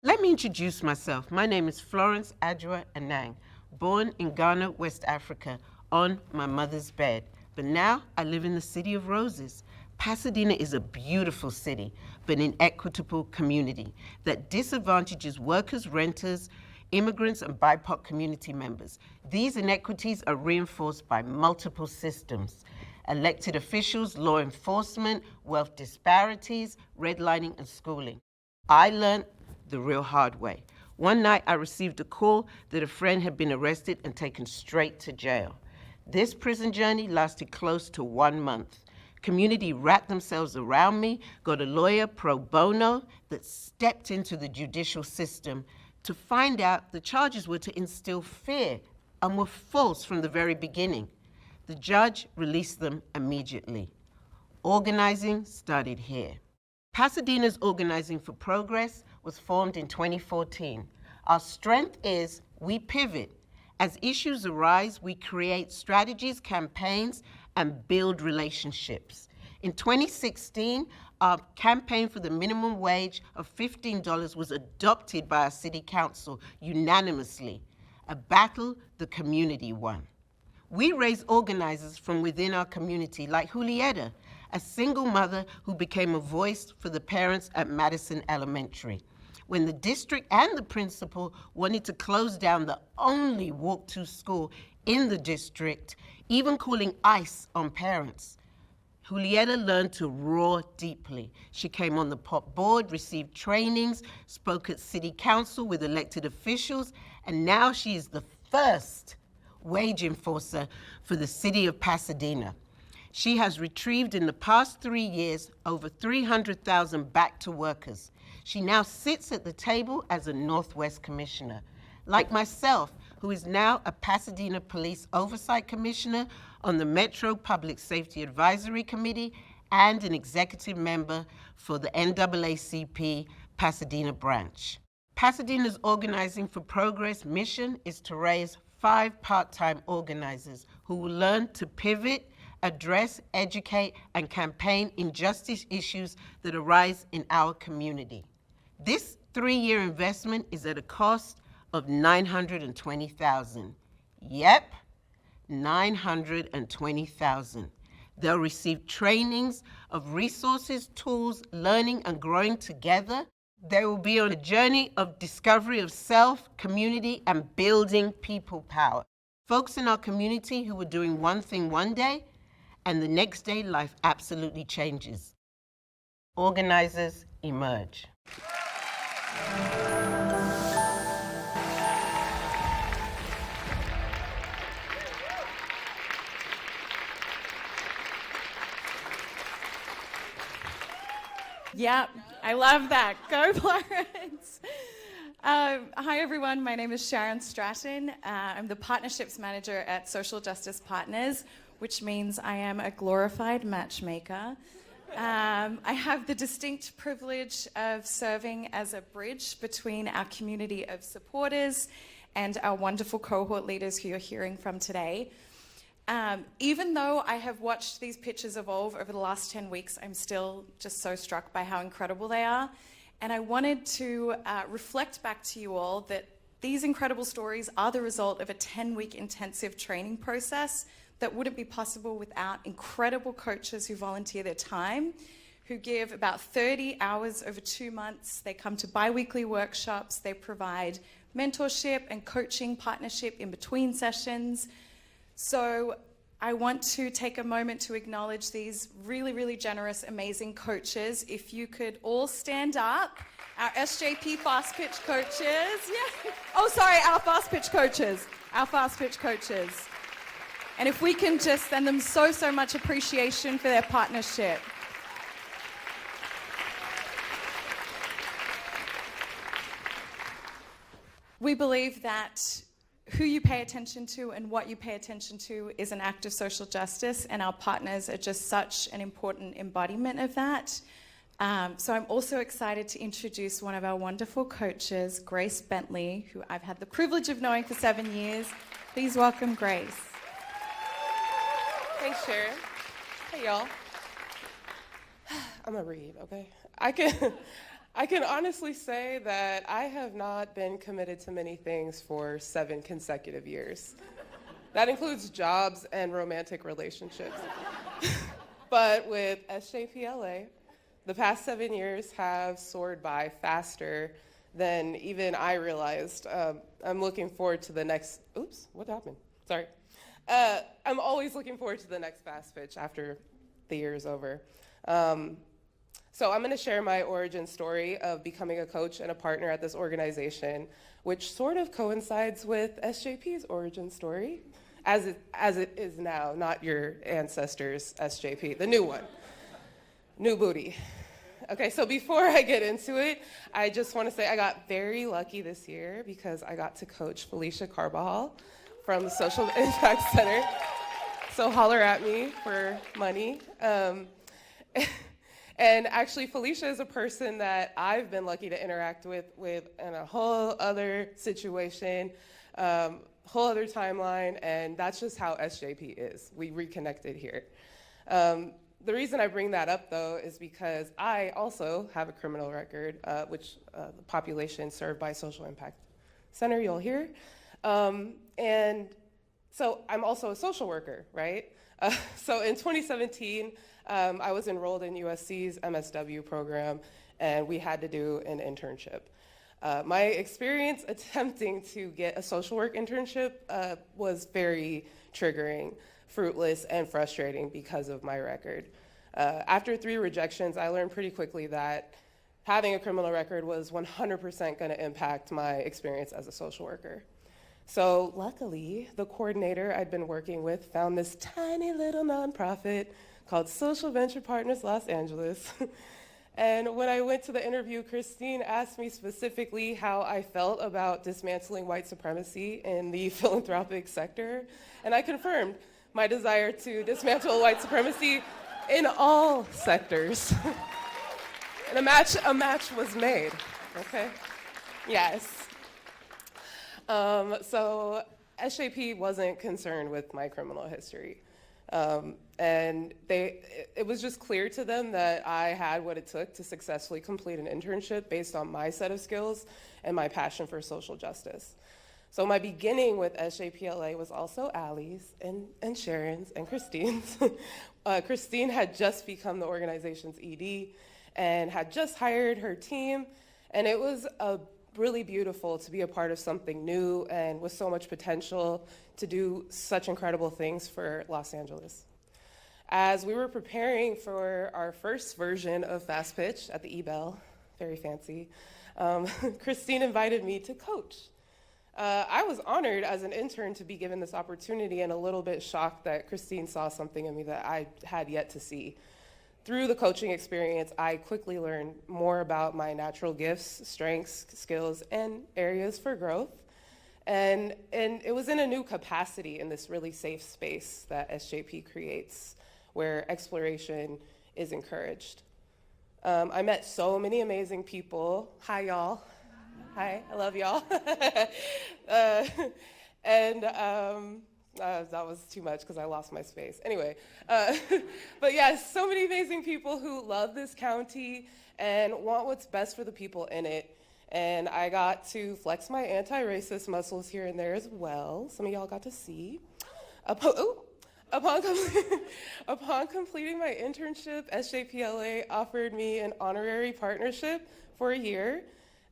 Let me introduce myself. My name is Florence Adjoa Annang, born in Ghana, West Africa, on my mother's bed. But now I live in the City of Roses. Pasadena is a beautiful city, but an inequitable community that disadvantages workers, renters, immigrants, and BIPOC community members. These inequities are reinforced by multiple systems: elected officials, law enforcement, wealth disparities, redlining, and schooling. I learned the real hard way. One night I received a call that a friend had been arrested and taken straight to jail. This prison journey lasted close to 1 month. Community wrapped themselves around me, got a lawyer pro bono that stepped into the judicial system to find out the charges were to instill fear and were false from the very beginning. The judge released them immediately. Organizing started here. Pasadena's Organizing for Progress was formed in 2014. Our strength is we pivot. As issues arise, we create strategies, campaigns, and build relationships. In 2016, our campaign for the minimum wage of $15 was adopted by our city council unanimously, a battle the community won. We raise organizers from within our community, like Julieta, a single mother who became a voice for the parents at Madison Elementary. When the district and the principal wanted to close down the only walk-to school in the district, even calling ICE on parents, Julieta learned to roar deeply. She came on the POP board, received trainings, spoke at city council with elected officials, and now she is the first wage enforcer for the city of Pasadena. She has retrieved in the past 3 years over 300,000 back to workers. She now sits at the table as a Northwest Commissioner. Like myself, who is now a Pasadena Police Oversight Commissioner on the Metro Public Safety Advisory Committee and an executive member for the NAACP Pasadena branch. Pasadena's Organizing for Progress mission is to raise 5 part-time organizers who will learn to pivot, address, educate, and campaign injustice issues that arise in our community. This 3-year investment is at a cost of $920,000. Yep, $920,000. They'll receive trainings of resources, tools, learning, and growing together. They will be on a journey of discovery of self, community, and building people power. Folks in our community who were doing one thing one day, and the next day life absolutely changes. Organizers emerge. Yep, I love that. Go Florence. Hi everyone, my name is Sharon Stratton. I'm the Partnerships Manager at Social Justice Partners, which means I am a glorified matchmaker. I have the distinct privilege of serving as a bridge between our community of supporters and our wonderful cohort leaders who you're hearing from today. Even though I have watched these pitches evolve over the last 10 weeks, I'm still just so struck by how incredible they are. And I wanted to reflect back to you all that these incredible stories are the result of a 10-week intensive training process that wouldn't be possible without incredible coaches who volunteer their time, who give about 30 hours over 2 months. They come to bi-weekly workshops. They provide mentorship and coaching partnership in between sessions. So I want to take a moment to acknowledge these really, really generous, amazing coaches. If you could all stand up, our SJP fast pitch coaches. Yeah. Oh, sorry, our fast pitch coaches. Our fast pitch coaches. And if we can just send them so, so much appreciation for their partnership. We believe that who you pay attention to and what you pay attention to is an act of social justice, and our partners are just such an important embodiment of that. So I'm also excited to introduce one of our wonderful coaches, Grace Bentley, who I've had the privilege of knowing for 7 years. Please welcome Grace. Thanks, Sharon. Hey, y'all. I'm gonna read, okay? I can honestly say that I have not been committed to many things for 7 consecutive years. That includes jobs and romantic relationships. But with SJPLA, the past 7 years have soared by faster than even I realized. I'm looking forward to the next, oops, what happened? Sorry. I'm always looking forward to the next fast pitch after the year is over. So I'm going to share my origin story of becoming a coach and a partner at this organization, which sort of coincides with SJP's origin story, as it is now, not your ancestors' SJP, the new one. New booty. Okay, so before I get into it, I just want to say I got very lucky this year because I got to coach Felicia Carbajal from the Social Impact Center. So holler at me for money. And actually, Felicia is a person that I've been lucky to interact with in a whole other situation, whole other timeline, and that's just how SJP is. We reconnected here. The reason I bring that up, though, is because I also have a criminal record, which the population served by Social Impact Center, you'll hear. And so I'm also a social worker, right? So in 2017, I was enrolled in USC's MSW program, and we had to do an internship. My experience attempting to get a social work internship was very triggering, fruitless, and frustrating because of my record. After 3 rejections, I learned pretty quickly that having a criminal record was 100% going to impact my experience as a social worker. So luckily, the coordinator I'd been working with found this tiny little nonprofit called Social Venture Partners Los Angeles. And when I went to the interview, Christine asked me specifically how I felt about dismantling white supremacy in the philanthropic sector. And I confirmed my desire to dismantle white supremacy in all sectors. And a match was made, okay? Yes. So SJP wasn't concerned with my criminal history. And it was just clear to them that I had what it took to successfully complete an internship based on my set of skills and my passion for social justice. So my beginning with SJPLA was also Allie's and Sharon's and Christine's. Christine had just become the organization's ED and had just hired her team, and it was really beautiful to be a part of something new and with so much potential to do such incredible things for Los Angeles. As we were preparing for our first version of Fast Pitch at the E-Bell, very fancy, Christine invited me to coach. I was honored as an intern to be given this opportunity and a little bit shocked that Christine saw something in me that I had yet to see. Through the coaching experience, I quickly learned more about my natural gifts, strengths, skills, and areas for growth. And it was in a new capacity in this really safe space that SJP creates, where exploration is encouraged. I met so many amazing people. Hi, y'all. Hi, I love y'all. That was too much because I lost my space. Anyway, but yes, so many amazing people who love this county and want what's best for the people in it. And I got to flex my anti-racist muscles here and there as well. Some of y'all got to see. Upon completing my internship, SJPLA offered me an honorary partnership for a year.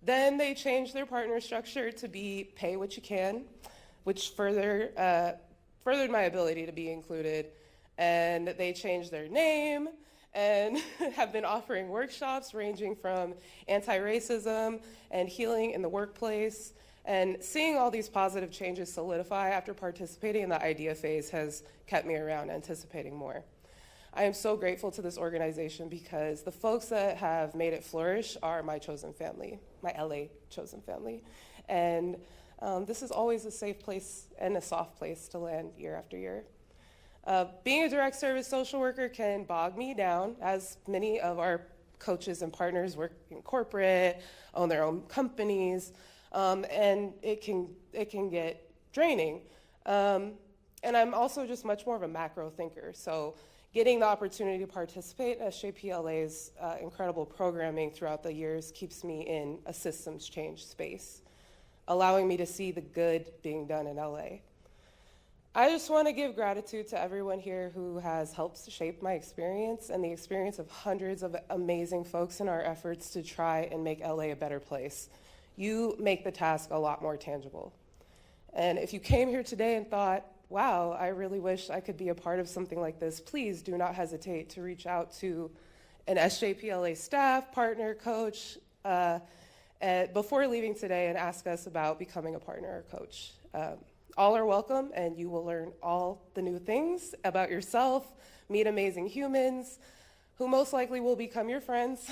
Then they changed their partner structure to be pay what you can, which furthered my ability to be included. And they changed their name and have been offering workshops ranging from anti-racism and healing in the workplace. And seeing all these positive changes solidify after participating in the idea phase has kept me around anticipating more. I am so grateful to this organization because the folks that have made it flourish are my chosen family, my LA chosen family. And this is always a safe place and a soft place to land year after year. Being a direct service social worker can bog me down, as many of our coaches and partners work in corporate, own their own companies, and it can get draining. And I'm also just much more of a macro thinker. So getting the opportunity to participate in SJPLA's incredible programming throughout the years keeps me in a systems change space, allowing me to see the good being done in LA. I just want to give gratitude to everyone here who has helped shape my experience and the experience of hundreds of amazing folks in our efforts to try and make LA a better place. You make the task a lot more tangible. And if you came here today and thought, wow, I really wish I could be a part of something like this, please do not hesitate to reach out to an SJPLA staff, partner, coach, before leaving today and ask us about becoming a partner or coach. All are welcome, and you will learn all the new things about yourself, meet amazing humans who most likely will become your friends.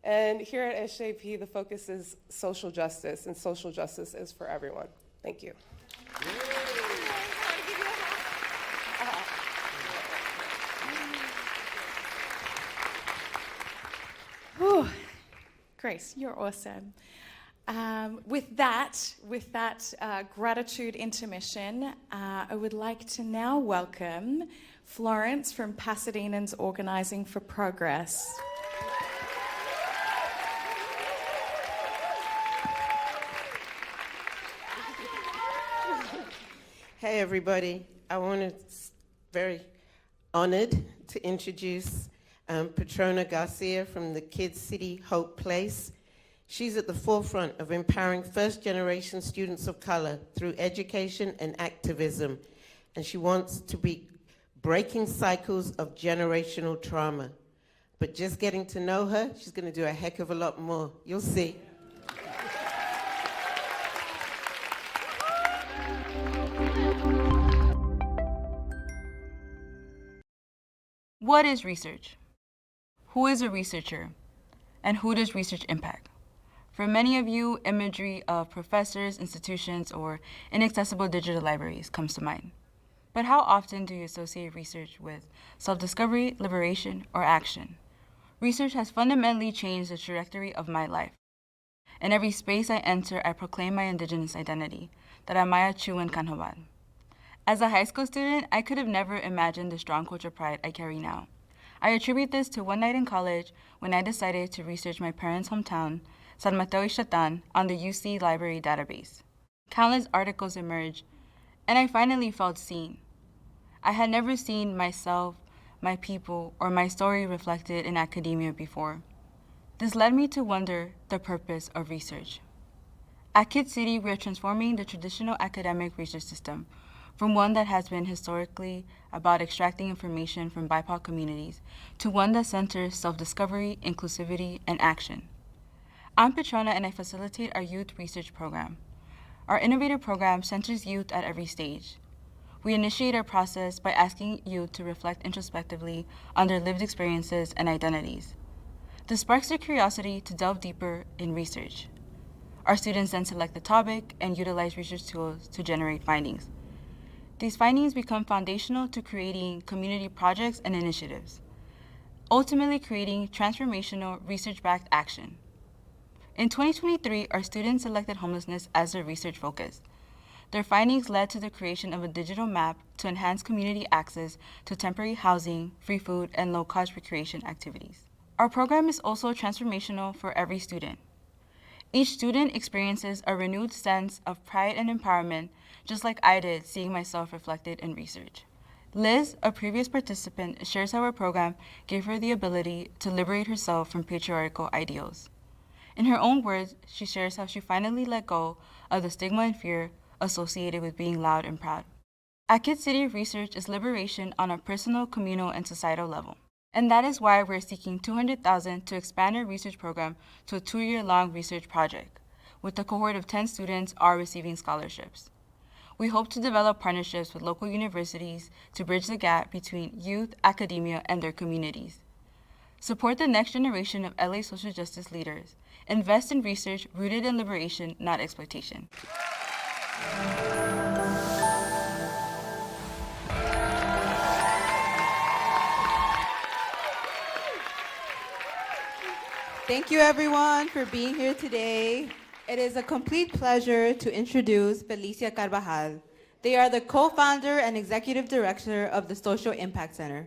And here at SJP, the focus is social justice, and social justice is for everyone. Thank you. Whew. Grace, you're awesome. With that gratitude intermission, I would like to now welcome Florence from Pasadenans Organizing for Progress. Hey everybody, I want to very honored to introduce Petrona Garcia from the Kids City Hope Place. She's at the forefront of empowering first-generation students of color through education and activism, and she wants to be breaking cycles of generational trauma. But just getting to know her, she's going to do a heck of a lot more. You'll see. What is research? Who is a researcher? And who does research impact? For many of you, imagery of professors, institutions, or inaccessible digital libraries comes to mind. But how often do you associate research with self-discovery, liberation, or action? Research has fundamentally changed the trajectory of my life. In every space I enter, I proclaim my indigenous identity, that I'm Maya Chuan Kanhoban. As a high school student, I could have never imagined the strong culture pride I carry now. I attribute this to one night in college when I decided to research my parents' hometown, San Mateo Ixtatan, on the UC Library database. Countless articles emerged, and I finally felt seen. I had never seen myself, my people, or my story reflected in academia before. This led me to wonder the purpose of research. At Kid City, we are transforming the traditional academic research system from one that has been historically about extracting information from BIPOC communities to one that centers self-discovery, inclusivity, and action. I'm Petrona, and I facilitate our youth research program. Our innovative program centers youth at every stage. We initiate our process by asking youth to reflect introspectively on their lived experiences and identities. This sparks their curiosity to delve deeper in research. Our students then select the topic and utilize research tools to generate findings. These findings become foundational to creating community projects and initiatives, ultimately creating transformational research-backed action. In 2023, our students selected homelessness as their research focus. Their findings led to the creation of a digital map to enhance community access to temporary housing, free food, and low-cost recreation activities. Our program is also transformational for every student. Each student experiences a renewed sense of pride and empowerment, just like I did seeing myself reflected in research. Liz, a previous participant, shares how our program gave her the ability to liberate herself from patriarchal ideals. In her own words, she shares how she finally let go of the stigma and fear associated with being loud and proud. At Kid City, research is liberation on a personal, communal, and societal level. And that is why we're seeking $200,000 to expand our research program to a 2-year-long research project, with a cohort of 10 students are receiving scholarships. We hope to develop partnerships with local universities to bridge the gap between youth, academia, and their communities. Support the next generation of LA social justice leaders. Invest in research rooted in liberation, not exploitation. Thank you, everyone, for being here today. It is a complete pleasure to introduce Felicia Carbajal. They are the co-founder and executive director of the Social Impact Center.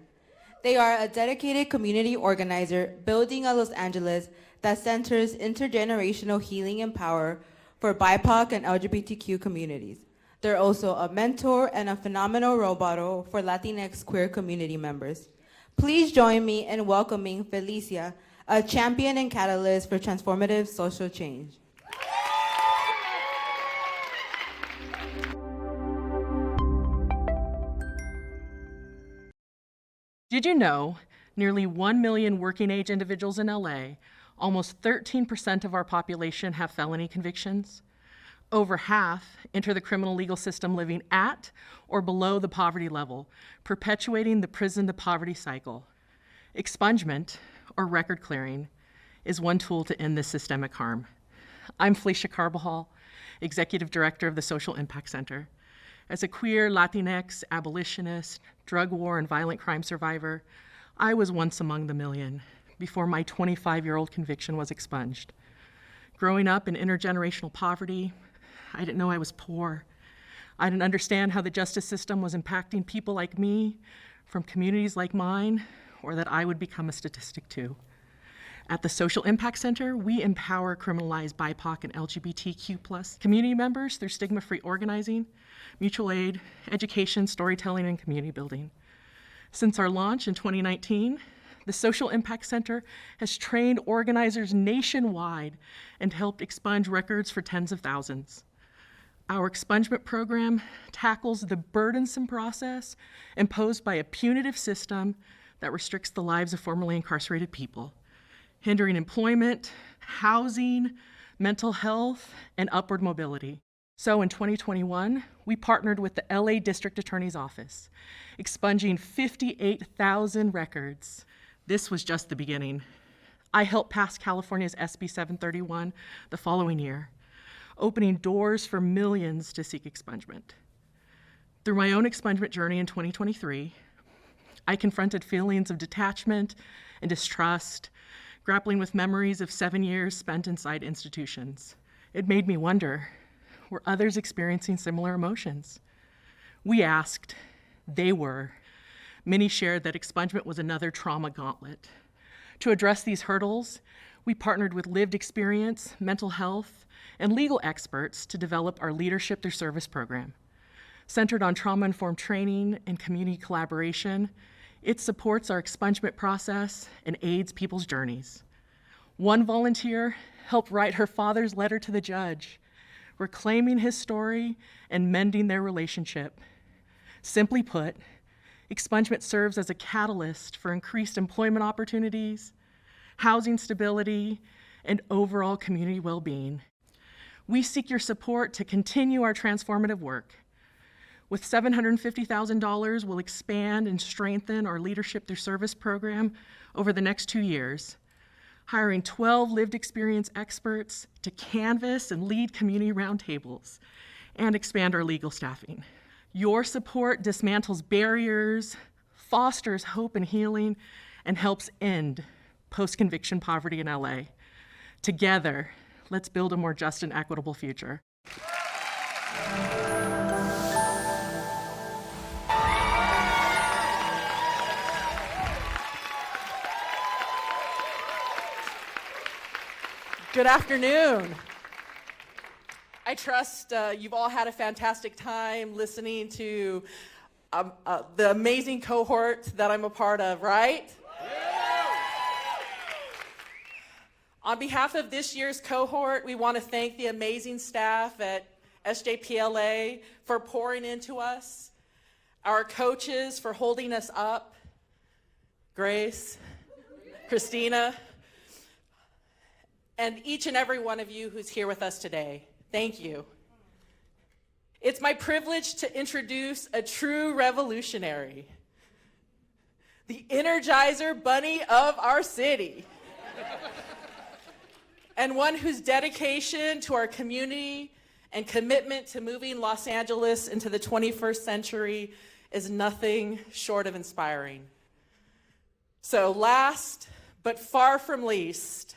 They are a dedicated community organizer building a Los Angeles that centers intergenerational healing and power for BIPOC and LGBTQ communities. They're also a mentor and a phenomenal role model for Latinx queer community members. Please join me in welcoming Felicia, a champion and catalyst for transformative social change. Did you know nearly 1 million working-age individuals in LA, almost 13% of our population have felony convictions? Over half enter the criminal legal system living at or below the poverty level, perpetuating the prison to poverty cycle. Expungement, or record clearing, is one tool to end this systemic harm. I'm Felicia Carbajal, Executive Director of the Social Impact Center. As a queer, Latinx, abolitionist, drug war and violent crime survivor, I was once among the million before my 25-year-old conviction was expunged. Growing up in intergenerational poverty, I didn't know I was poor. I didn't understand how the justice system was impacting people like me from communities like mine, or that I would become a statistic too. At the Social Impact Center, we empower criminalized BIPOC and LGBTQ+ community members through stigma-free organizing, mutual aid, education, storytelling, and community building. Since our launch in 2019, the Social Impact Center has trained organizers nationwide and helped expunge records for tens of thousands. Our expungement program tackles the burdensome process imposed by a punitive system that restricts the lives of formerly incarcerated people, hindering employment, housing, mental health, and upward mobility. So in 2021, we partnered with the LA District Attorney's Office, expunging 58,000 records. This was just the beginning. I helped pass California's SB 731 the following year, opening doors for millions to seek expungement. Through my own expungement journey in 2023, I confronted feelings of detachment and distrust, grappling with memories of 7 years spent inside institutions. It made me wonder, were others experiencing similar emotions? We asked, they were. Many shared that expungement was another trauma gauntlet. To address these hurdles, we partnered with lived experience, mental health, and legal experts to develop our Leadership Through Service program. Centered on trauma-informed training and community collaboration, it supports our expungement process and aids people's journeys. One volunteer helped write her father's letter to the judge, reclaiming his story and mending their relationship. Simply put, expungement serves as a catalyst for increased employment opportunities, housing stability, and overall community well-being. We seek your support to continue our transformative work. With $750,000, we'll expand and strengthen our Leadership Through Service program over the next 2 years, hiring 12 lived experience experts to canvass and lead community roundtables and expand our legal staffing. Your support dismantles barriers, fosters hope and healing, and helps end post-conviction poverty in LA. Together, let's build a more just and equitable future. Good afternoon. I trust you've all had a fantastic time listening to the amazing cohort that I'm a part of, right? On behalf of this year's cohort, we want to thank the amazing staff at SJPLA for pouring into us, our coaches for holding us up, Grace, Christina, and each and every one of you who's here with us today. Thank you. It's my privilege to introduce a true revolutionary, the Energizer Bunny of our city, and one whose dedication to our community and commitment to moving Los Angeles into the 21st century is nothing short of inspiring. So last, but far from least,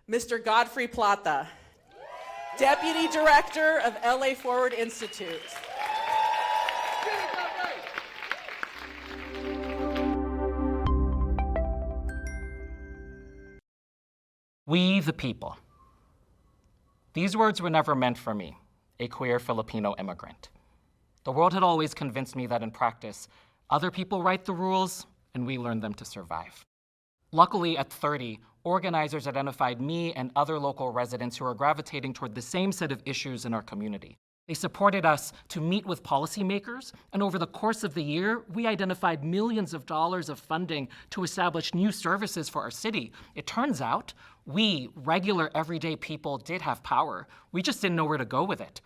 Mr. Godfrey Plata, Deputy Director of LA Forward Institute. We the people. These words were never meant for me, a queer Filipino immigrant. The world had always convinced me that in practice, other people write the rules and we learn them to survive. Luckily, at 30, organizers identified me and other local residents who are gravitating toward the same set of issues in our community. They supported us to meet with policymakers, and over the course of the year, we identified millions of dollars of funding to establish new services for our city. It turns out, we, regular everyday people, did have power. We just didn't know where to go with it.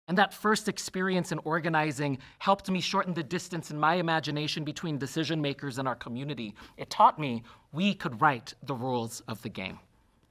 And that first experience in organizing helped me shorten the distance in my imagination between decision makers in our community. It taught me we could write the rules of the game.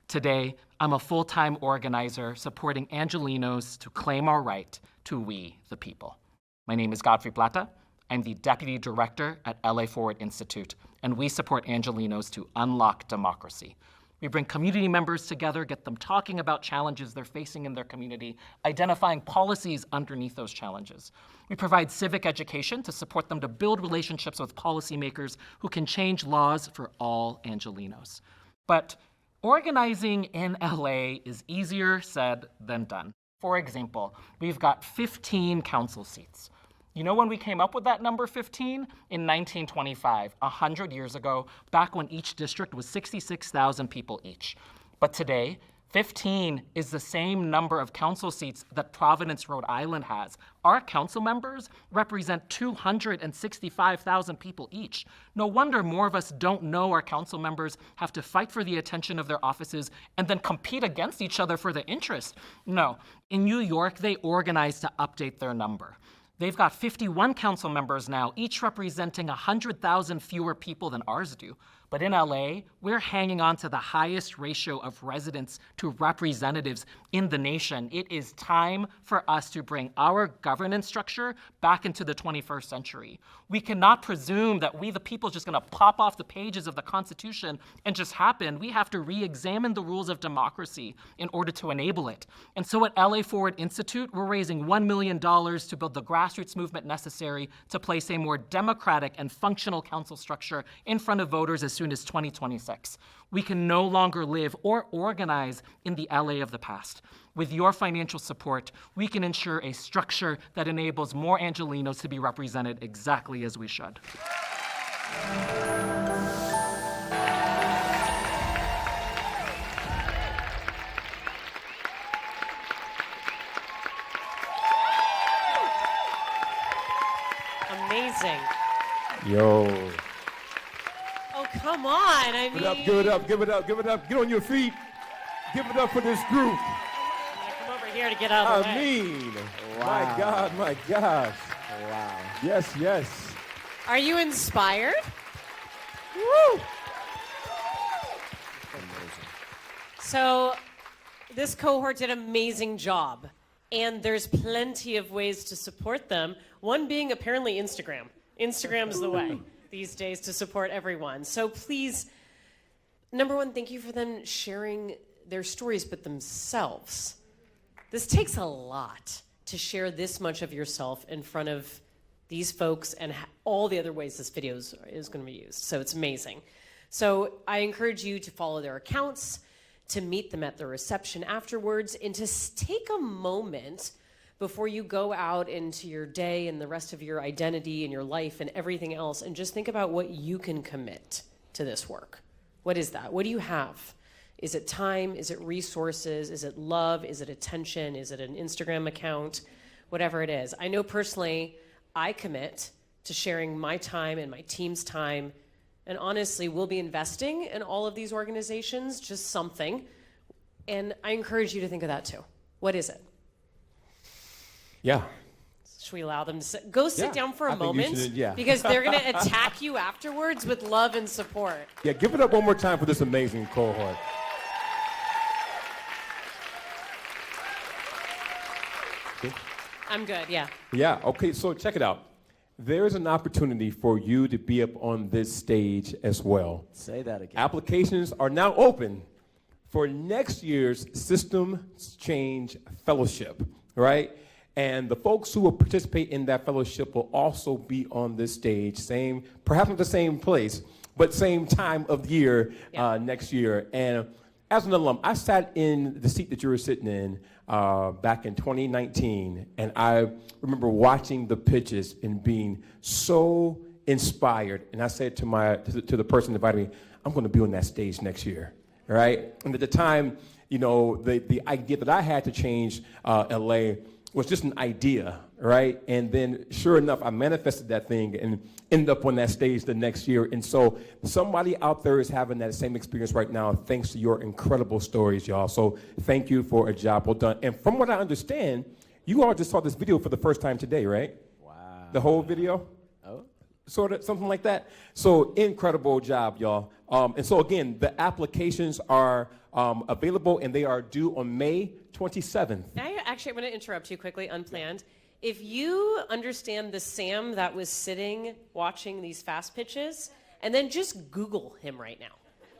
Today, I'm a full-time organizer supporting Angelenos to claim our right to we, the people. My name is Godfrey Plata. I'm the Deputy Director at LA Forward Institute, and we support Angelenos to unlock democracy. We bring community members together, get them talking about challenges they're facing in their community, identifying policies underneath those challenges. We provide civic education to support them to build relationships with policymakers who can change laws for all Angelenos. But organizing in LA is easier said than done. For example, we've got 15 council seats. You know when we came up with that number 15? In 1925, 100 years ago, back when each district was 66,000 people each. But today, 15 is the same number of council seats that Providence, Rhode Island has. Our council members represent 265,000 people each. No wonder more of us don't know our council members have to fight for the attention of their offices and then compete against each other for the interest. No, in New York, they organize to update their number. They've got 51 council members now, each representing 100,000 fewer people than ours do. But in LA, we're hanging on to the highest ratio of residents to representatives in the nation. It is time for us to bring our governance structure back into the 21st century. We cannot presume that we, the people, are just going to pop off the pages of the Constitution and just happen. We have to re-examine the rules of democracy in order to enable it. And so at LA Forward Institute, we're raising $1 million to build the grassroots movement necessary to place a more democratic and functional council structure in front of voters as soon as 2026. We can no longer live or organize in the LA of the past. With your financial support, we can ensure a structure that enables more Angelenos to be represented exactly as we should. Amazing. Yo. Oh, come on. I mean, Give it up, give it up, give it up. Get on your feet. Give it up for this group. come over here to get out of the way. I mean, my God, my gosh. Wow. Yes, yes. Are you inspired? Woo! So this cohort did an amazing job, and there's plenty of ways to support them. One being apparently Instagram. Instagram's the way these days to support everyone. So please, number one, thank you for them sharing their stories, but themselves. This takes a lot to share this much of yourself in front of these folks and all the other ways this video is going to be used. So it's amazing. So I encourage you to follow their accounts, to meet them at the reception afterwards, and to take a moment before you go out into your day and the rest of your identity and your life and everything else, and just think about what you can commit to this work. What is that? What do you have? Is it time? Is it resources? Is it love? Is it attention? Is it an Instagram account? Whatever it is. I know personally, I commit to sharing my time and my team's time, and honestly, we'll be investing in all of these organizations, just something. And I encourage you to think of that too. What is it? Yeah. Should we allow them to go sit down for a I think you moment? should, yeah. Because they're going to attack you afterwards with love and support. Yeah, give it up one more time for this amazing cohort. Okay. I'm good, yeah. Yeah, okay, so check it out. There's an opportunity for you to be up on this stage as well. Say that again. Applications are now open for next year's Systems Change Fellowship, right? And the folks who will participate in that fellowship will also be on this stage, perhaps not the same place, but same time of the year next year. And as an alum, I sat in the seat that you were sitting in back in 2019, and I remember watching the pitches and being so inspired. And I said to the person who invited me, I'm going to be on that stage next year, right? And at the time, you know, the idea that I had to change LA was just an idea, right? And then sure enough, I manifested that thing and ended up on that stage the next year. And so somebody out there is having that same experience right now thanks to your incredible stories, y'all. So thank you for a job well done. And from what I understand, you all just saw this video for the first time today, right? Wow. The whole video? Oh. Sort of, something like that. So incredible job, y'all. And so again, the applications are available and they are due on May 27th. I'm going to interrupt you quickly, unplanned. If you understand the Sam that was sitting watching these fast pitches, and then just Google him right now.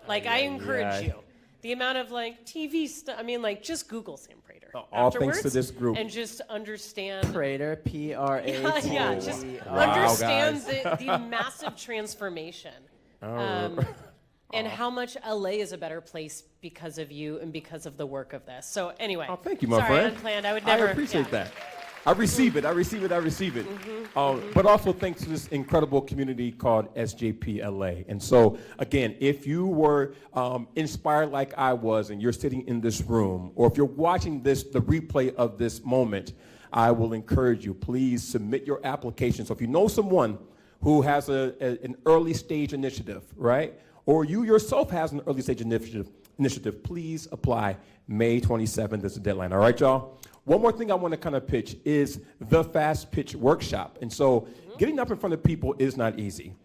Like, I encourage you. The amount of, like, TV stuff, I mean, like, just Google Sam Prater All afterwards. thanks to this group. And just understand. Prater, P-R-A-T. Yeah, just Wow, understand guys. the massive transformation. And how much LA is a better place because of you and because of the work of this. So anyway. Oh, thank you, my sorry, friend. Unplanned. I would never. I appreciate that. I receive it. Mm-hmm. But also thanks to this incredible community called SJP LA. And so, again, if you were inspired like I was and you're sitting in this room, or if you're watching the replay of this moment, I will encourage you, please submit your application. So if you know someone who has an early stage initiative, right? Or you yourself has an early stage initiative, please apply. May 27th is the deadline. All right, y'all? One more thing I want to kind of pitch is the Fast Pitch Workshop. And so getting up in front of people is not easy.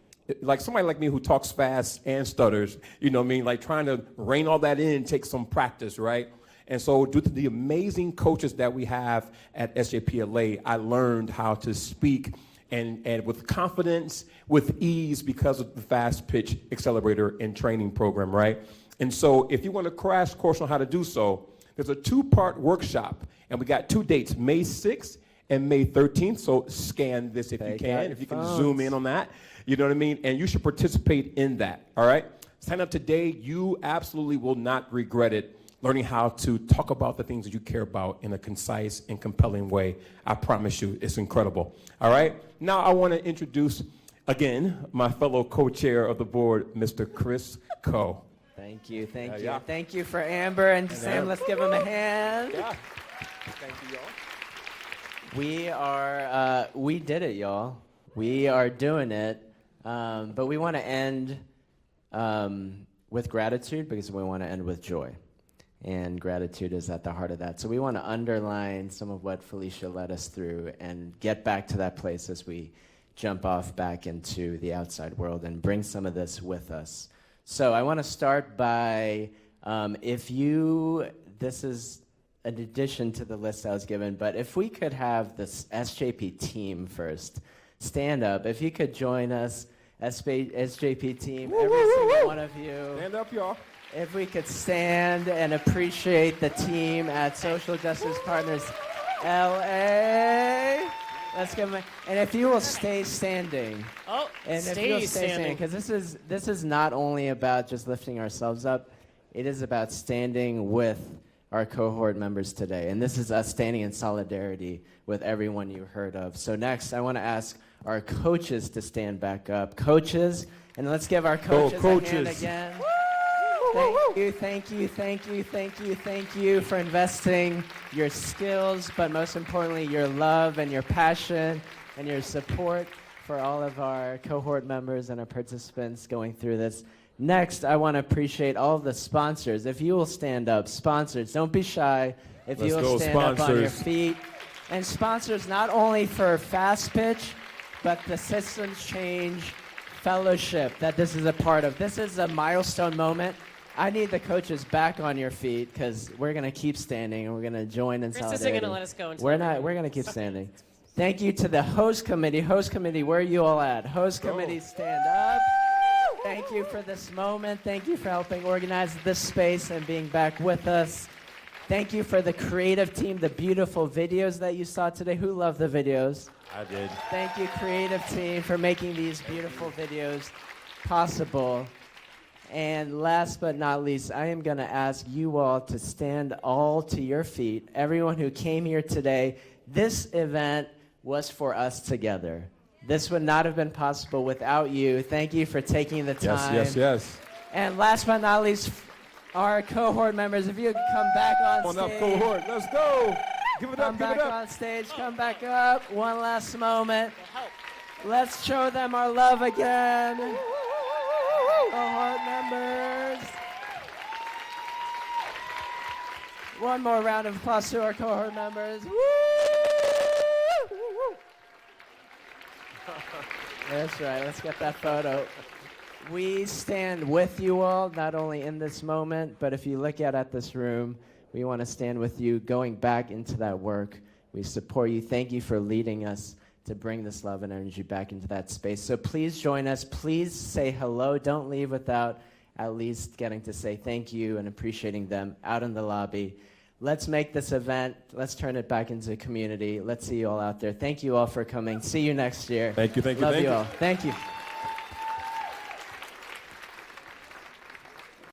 like somebody like me who talks fast and stutters, you know what I mean? Like trying to rein all that in takes some practice, right? And so due to the amazing coaches that we have at SJPLA, I learned how to speak and with confidence, with ease, because of the Fast Pitch Accelerator and Training Program, right? And so if you want a crash course on how to do so, there's a 2-part workshop, and we got 2 dates, May 6th and May 13th, so scan this if you can, if you can zoom in on that, you know what I mean? And you should participate in that, all right? Sign up today. You absolutely will not regret it, learning how to talk about the things that you care about in a concise and compelling way. I promise you, it's incredible. All right? Now I want to introduce, again, my fellow co-chair of the board, Mr. Chris Coe. Thank you, thank you. Yeah. Thank you for Amber and Sam. Let's give them a hand. Yeah. Thank you, y'all. We did it, y'all. We are doing it. But we want to end with gratitude because we want to end with joy. And gratitude is at the heart of that. So we want to underline some of what Felicia led us through and get back to that place as we jump off back into the outside world and bring some of this with us. So I want to start by, this is an addition to the list I was given, but if we could have this SJP team first stand up, if you could join us, SJP team, every single one of you. Stand up, y'all. If we could stand and appreciate the team at Social Justice Partners LA. Let's give them and if you will stay standing. Oh, and stay standing. Because this is not only about just lifting ourselves up, it is about standing with our cohort members today. And this is us standing in solidarity with everyone you heard of. So next, I want to ask our coaches to stand back up. Coaches, and let's give our coaches a hand again. Thank you for investing your skills, but most importantly, your love and your passion and your support for all of our cohort members and our participants going through this. Next, I want to appreciate all of the sponsors. If you will stand up, sponsors, don't be shy. If you will stand up on your feet. And sponsors not only for Fast Pitch, but the Systems Change Fellowship that this is a part of. This is a milestone moment. I need the coaches back on your feet because we're going to keep standing and we're going to join in solidarity. Chris isn't going to let us go until we're going to keep standing. Thank you to the host committee. Host committee, where are you all at? Host committee, stand up. Thank you for this moment. Thank you for helping organize this space and being back with us. Thank you for the creative team, the beautiful videos that you saw today. Who loved the videos? I did. Thank you, creative team, for making these beautiful videos possible. And last but not least, I am going to ask you all to stand all to your feet. Everyone who came here today, this event was for us together. This would not have been possible without you. Thank you for taking the time. Yes. And last but not least, our cohort members, if you could come back on stage. Come on up, cohort. Let's go. Give it up, give it up. Come back on stage. Come back up. One last moment. Let's show them our love again. Cohort members. One more round of applause to our cohort members. Woo! That's right. Let's get that photo. We stand with you all, not only in this moment, but if you look at this room, we want to stand with you going back into that work. We support you. Thank you for leading us to bring this love and energy back into that space. So please join us. Please say hello. Don't leave without at least getting to say thank you and appreciating them out in the lobby. Let's make this event, let's turn it back into a community. Let's see you all out there. Thank you all for coming. See you next year. Thank you. Love you all. Thank you.